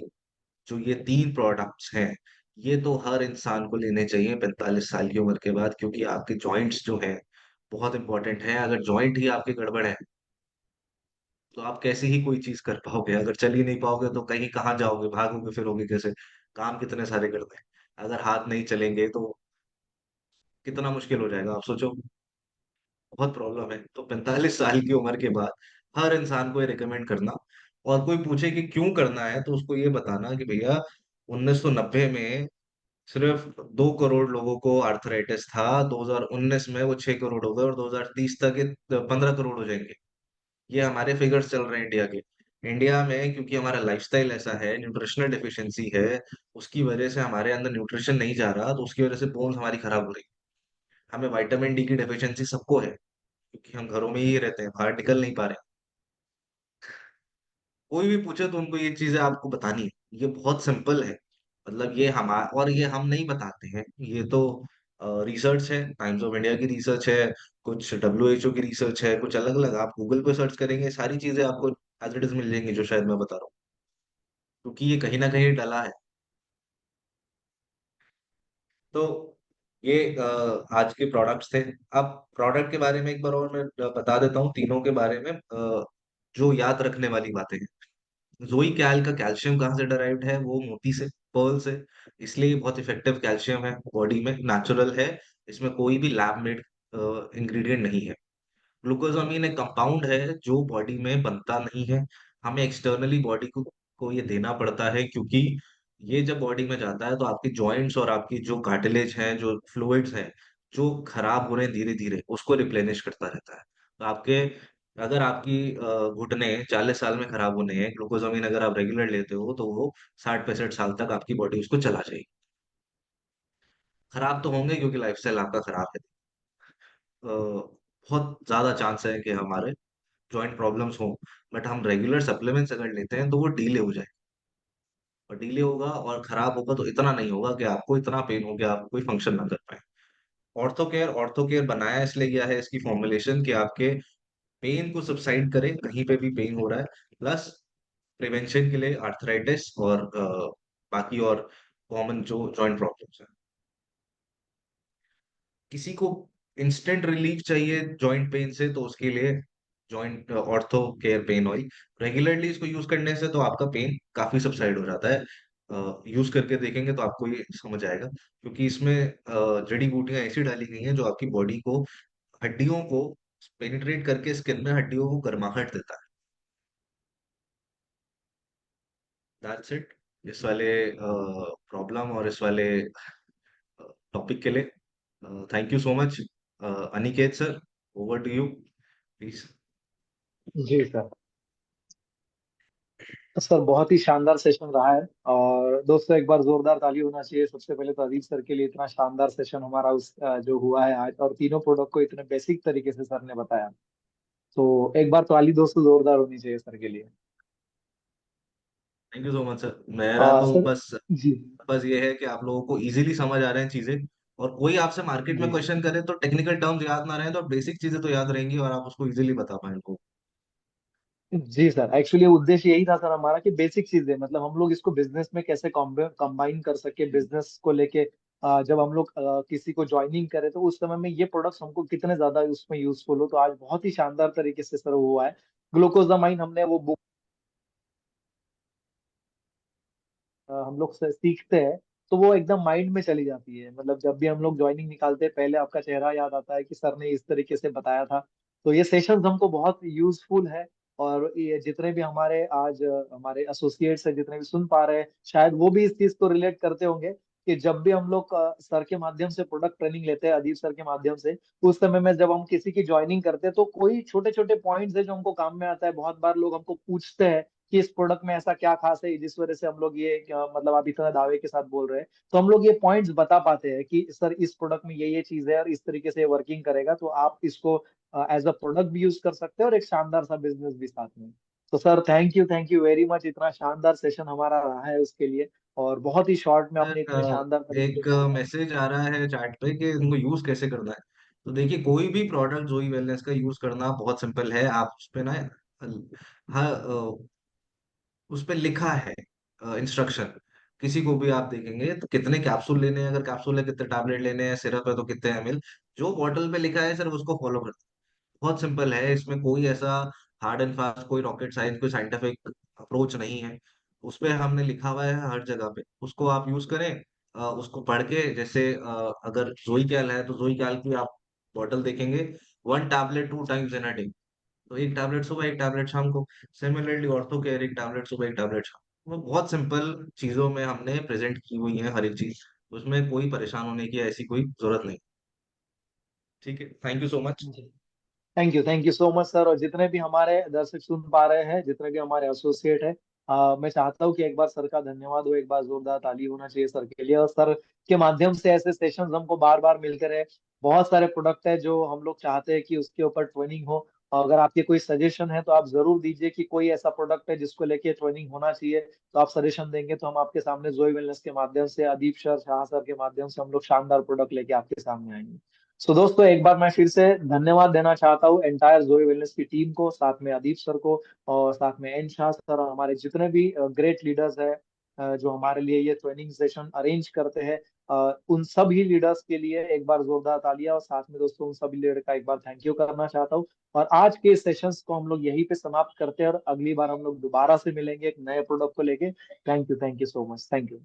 जो ये तीन प्रोडक्ट्स हैं, ये तो हर इंसान को लेने चाहिए 45 साल की उम्र के बाद, क्योंकि आपके जॉइंट्स जो हैं बहुत इंपॉर्टेंट है। अगर जॉइंट ही आपके गड़बड़ है तो आप कैसे ही कोई चीज कर पाओगे। अगर चल ही नहीं पाओगे तो कहीं कहाँ जाओगे, भागोगे फिरोगे कैसे, काम कितने सारे करते हैं। अगर हाथ नहीं चलेंगे तो कितना मुश्किल हो जाएगा आप सोचो। बहुत प्रॉब्लम है। तो 45 साल की उम्र के बाद हर इंसान को ये रिकमेंड करना। और कोई पूछे कि क्यों करना है तो उसको ये बताना कि भैया 1990 में सिर्फ 2 करोड़ लोगों को आर्थराइटिस था, 2019 में वो 6 करोड़ हो गए और 2030 तक ये 15 करोड़ हो जाएंगे। ये हमारे फिगर्स चल रहे हैं इंडिया के। इंडिया में क्योंकि हमारा लाइफस्टाइल ऐसा है, न्यूट्रिशनल डिफिशियंसी है, उसकी वजह से हमारे अंदर न्यूट्रिशन नहीं जा रहा, तो उसकी वजह से बोन्स हमारी खराब हो रही। हमें विटामिन डी की डेफिशिएंसी सबको है क्योंकि हम घरों में ही रहते हैं, बाहर निकल नहीं पा रहे। कोई भी पूछे तो उनको ये चीजें आपको बतानी है। ये बहुत सिंपल है। मतलब ये और ये हम नहीं बताते हैं, ये तो रिसर्च है, टाइम्स ऑफ इंडिया की रिसर्च है, कुछ डब्ल्यू एच ओ की रिसर्च है, कुछ अलग अलग। आप गूगल पे सर्च करेंगे सारी चीजें आपको एज इट इज मिल जाएंगी जो शायद मैं बता रहा हूँ, क्योंकि ये कहीं ना कहीं डला है। तो ये आज के प्रोडक्ट्स थे। अब प्रोडक्ट के बारे में एक बार और मैं बता देता हूँ, तीनों के बारे में जो याद रखने वाली बातें हैं। जोई कैल का कैल्शियम कहाँ से डराइव्ड है, वो मोती से, पर्ल से। इसलिए ये बहुत इफेक्टिव कैल्शियम है, बॉडी में नेचुरल है। इसमें कोई भी लैब मेड इंग्रेडिएंट नहीं है। ग्लूकोजामीन एक कंपाउंड है जो बॉडी में बनता नहीं है, हमें एक्सटर्नली बॉडी को ये देना पड़ता है, क्योंकि ये जब बॉडी में जाता है तो आपके जॉइंट्स और आपकी जो कार्टिलेज हैं, जो फ्लूइड्स हैं, जो खराब हो रहे हैं धीरे धीरे, उसको रिप्लेनिश करता रहता है। तो आपके अगर आपकी घुटने 40 साल में खराब होने हैं, ग्लूकोजामीन अगर आप रेगुलर लेते हो तो वो 60 65 साल तक आपकी बॉडी उसको चला जाएगी। खराब तो होंगे क्योंकि लाइफस्टाइल आपका खराब है। बहुत ज्यादा चांस है कि हमारे जॉइंट प्रॉब्लम्स हो। बट हम रेगुलर सप्लीमेंट्स अगर लेते हैं तो वो डीले हो जाए, और डीले होगा और खराब होगा तो इतना नहीं होगा कि आपको इतना पेन हो गया आप कोई फंक्शन ना कर पाए। ऑर्थो केयर बनाया इसलिए गया है, इसकी फॉर्मुलेशन कि आपके पेन को सबसाइड करे कहीं पे भी पेन हो रहा है, प्लस प्रिवेंशन के लिए आर्थराइटिस और बाकी और कॉमन जो जॉइंट प्रॉब्लम्स हैं। किसी को इंस्टेंट रिलीफ चाहिए जॉइंट पेन से तो उसके लिए joint ortho care pain oil regularly इसको यूज करने से तो आपका पेन काफी सबसाइड हो जाता है। यूज करके देखेंगे तो आपको ये समझ आएगा, क्योंकि इसमें जड़ी बूटियां ऐसी डाली गई हैं जो आपकी बॉडी को, हड्डियों को पेनिट्रेट करके स्किन में हड्डियों को गर्माहट देता है। दैट्स इट इस वाले प्रॉब्लम और इस वाले टॉपिक के लिए। Thank you so much Aniket sir, over to you please. जी सर। तो सर बहुत ही शानदार सेशन रहा है, और दोस्तों एक बार जोरदार ताली होना चाहिए सबसे पहले तो अदीप सर के लिए, इतना शानदार सेशन हमारा जो हुआ है आज, और तीनों प्रोडक्ट को इतने बेसिक तरीके से सर ने बताया। तो एक बार ताली दोस्तों जोरदार होनी चाहिए सर के लिए। Thank you so much sir. मेरा तो सर। बस जी। बस ये है कि आप लोगों को इजीली समझ आ रहे हैं चीजें, और कोई आपसे मार्केट में जी। क्वेश्चन करे तो टेक्निकल टर्म्स याद ना रहे तो बेसिक चीजें तो याद रहेंगी और आप उसको इजीली बता पाए उनको। जी सर, एक्चुअली उद्देश्य यही था सर हमारा कि बेसिक चीजें, मतलब हम लोग इसको बिजनेस में कैसे कंबाइन कर सके, बिजनेस को लेके जब हम लोग किसी को ज्वाइनिंग करें तो उस समय में ये प्रोडक्ट्स हमको कितने ज्यादा उसमें यूजफुल हो। तो आज बहुत ही शानदार तरीके से सर हुआ है। ग्लूकोजामाइन हमने वो बुक हम लोग से सीखते हैं तो वो एकदम माइंड में चली जाती है। मतलब जब भी हम लोग ज्वाइनिंग निकालते हैं पहले आपका चेहरा याद आता है कि सर ने इस तरीके से बताया था। तो ये सेशंस हमको बहुत यूजफुल है। और ये जितने भी हमारे आज हमारे एसोसिएट्स हैं, जितने भी सुन पा रहे हैं, शायद वो भी इस चीज को रिलेट करते होंगे कि जब भी हम लोग सर के माध्यम से प्रोडक्ट ट्रेनिंग लेते हैं, अदीब सर के माध्यम से, उस समय में जब हम किसी की ज्वाइनिंग करते हैं तो कोई छोटे छोटे पॉइंट्स है जो हमको काम में आता है। बहुत बार लोग हमको पूछते हैं कि इस प्रोडक्ट में ऐसा क्या खास है जिस वजह से हम लोग ये मतलब आप इतना दावे के साथ बोल रहे हैं। तो हम लोग ये पॉइंट्स बता पाते हैं कि सर इस प्रोडक्ट में ये चीज है और इस तरीके से वर्किंग करेगा, तो आप इसको एज अ प्रोडक्ट भी यूज कर सकते हैं और एक शानदार सा बिजनेस भी साथ में। तो sir thank you very much, इतना शानदार सेशन हमारा रहा है उसके लिए। और बहुत ही शॉर्ट में आपने इतने शानदार तरीके से एक समझाया। मैसेज आ रहा है चैट पे कि इनको यूज कैसे करना है। तो देखिए, कोई भी प्रोडक्ट जोई वेलनेस का यूज करना बहुत सिंपल है। आप उस पे ना, हाँ, उस पे लिखा है इंस्ट्रक्शन। किसी को भी आप देखेंगे तो कितने कैप्सूल लेने हैं, अगर कैप्सूल है कितने टैबलेट लेने हैं, सिरप है तो कितने एमएल, जो बॉटल पे लिखा है सिर्फ उसको फॉलो कर। बहुत सिंपल है, इसमें कोई ऐसा हार्ड एंड फास्ट, कोई रॉकेट साइंस, कोई साइंटिफिक अप्रोच नहीं है। उस पे हमने लिखा हुआ है हर जगह पे, उसको आप यूज करें। उसको पढ़ के, जैसे अगर जोई कैल है तो जोई कैल की आप बॉटल देखेंगे, 1 tablet 2 times in a day. तो 1 टैबलेट सुबह, 1 टैबलेट शाम को। सिमिलरली ऑर्थो केयर, 1 टैबलेट सुबह, 1 टैबलेट शाम। वो बहुत सिंपल चीजों में हमने प्रेजेंट की हुई है हर एक चीज। उसमें कोई परेशान होने की ऐसी कोई जरूरत नहीं। ठीक है, थैंक यू सो मच। जी। Thank you so much sir. और जितने भी हमारे दर्शक सुन पा रहे हैं, जितने भी हमारे एसोसिएट है, मैं चाहता हूँ कि एक बार सर का धन्यवाद हो, एक बार जोरदार ताली होना चाहिए सर के लिए। और सर के माध्यम से ऐसे सेशंस हमको बार बार मिलते रहे। बहुत सारे प्रोडक्ट है जो हम लोग चाहते हैं कि उसके ऊपर ट्रेनिंग हो। और अगर आपके कोई सजेशन है तो आप जरूर दीजिए कि कोई ऐसा प्रोडक्ट है जिसको लेके ट्रेनिंग होना चाहिए, तो आप सजेशन देंगे तो हम आपके सामने जोई वेलनेस के माध्यम से, अदीप सर, शाह सर के माध्यम से हम लोग शानदार प्रोडक्ट लेके आपके सामने आएंगे। सो दोस्तों, एक बार मैं फिर से धन्यवाद देना चाहता हूँ एंटायर जोई वेलनेस की टीम को, साथ में अदीप सर को, और साथ में एन शाह सर, और हमारे जितने भी ग्रेट लीडर्स हैं जो हमारे लिए ये ट्रेनिंग सेशन अरेंज करते हैं। उन सभी लीडर्स के लिए एक बार जोरदार तालियां। और साथ में दोस्तों उन सभी लीडर का एक बार थैंक यू करना चाहता हूँ। और आज के सेशंस को हम लोग यहीं पे समाप्त करते हैं और अगली बार हम लोग दोबारा से मिलेंगे एक नए प्रोडक्ट को लेके। Thank you so much. Thank you.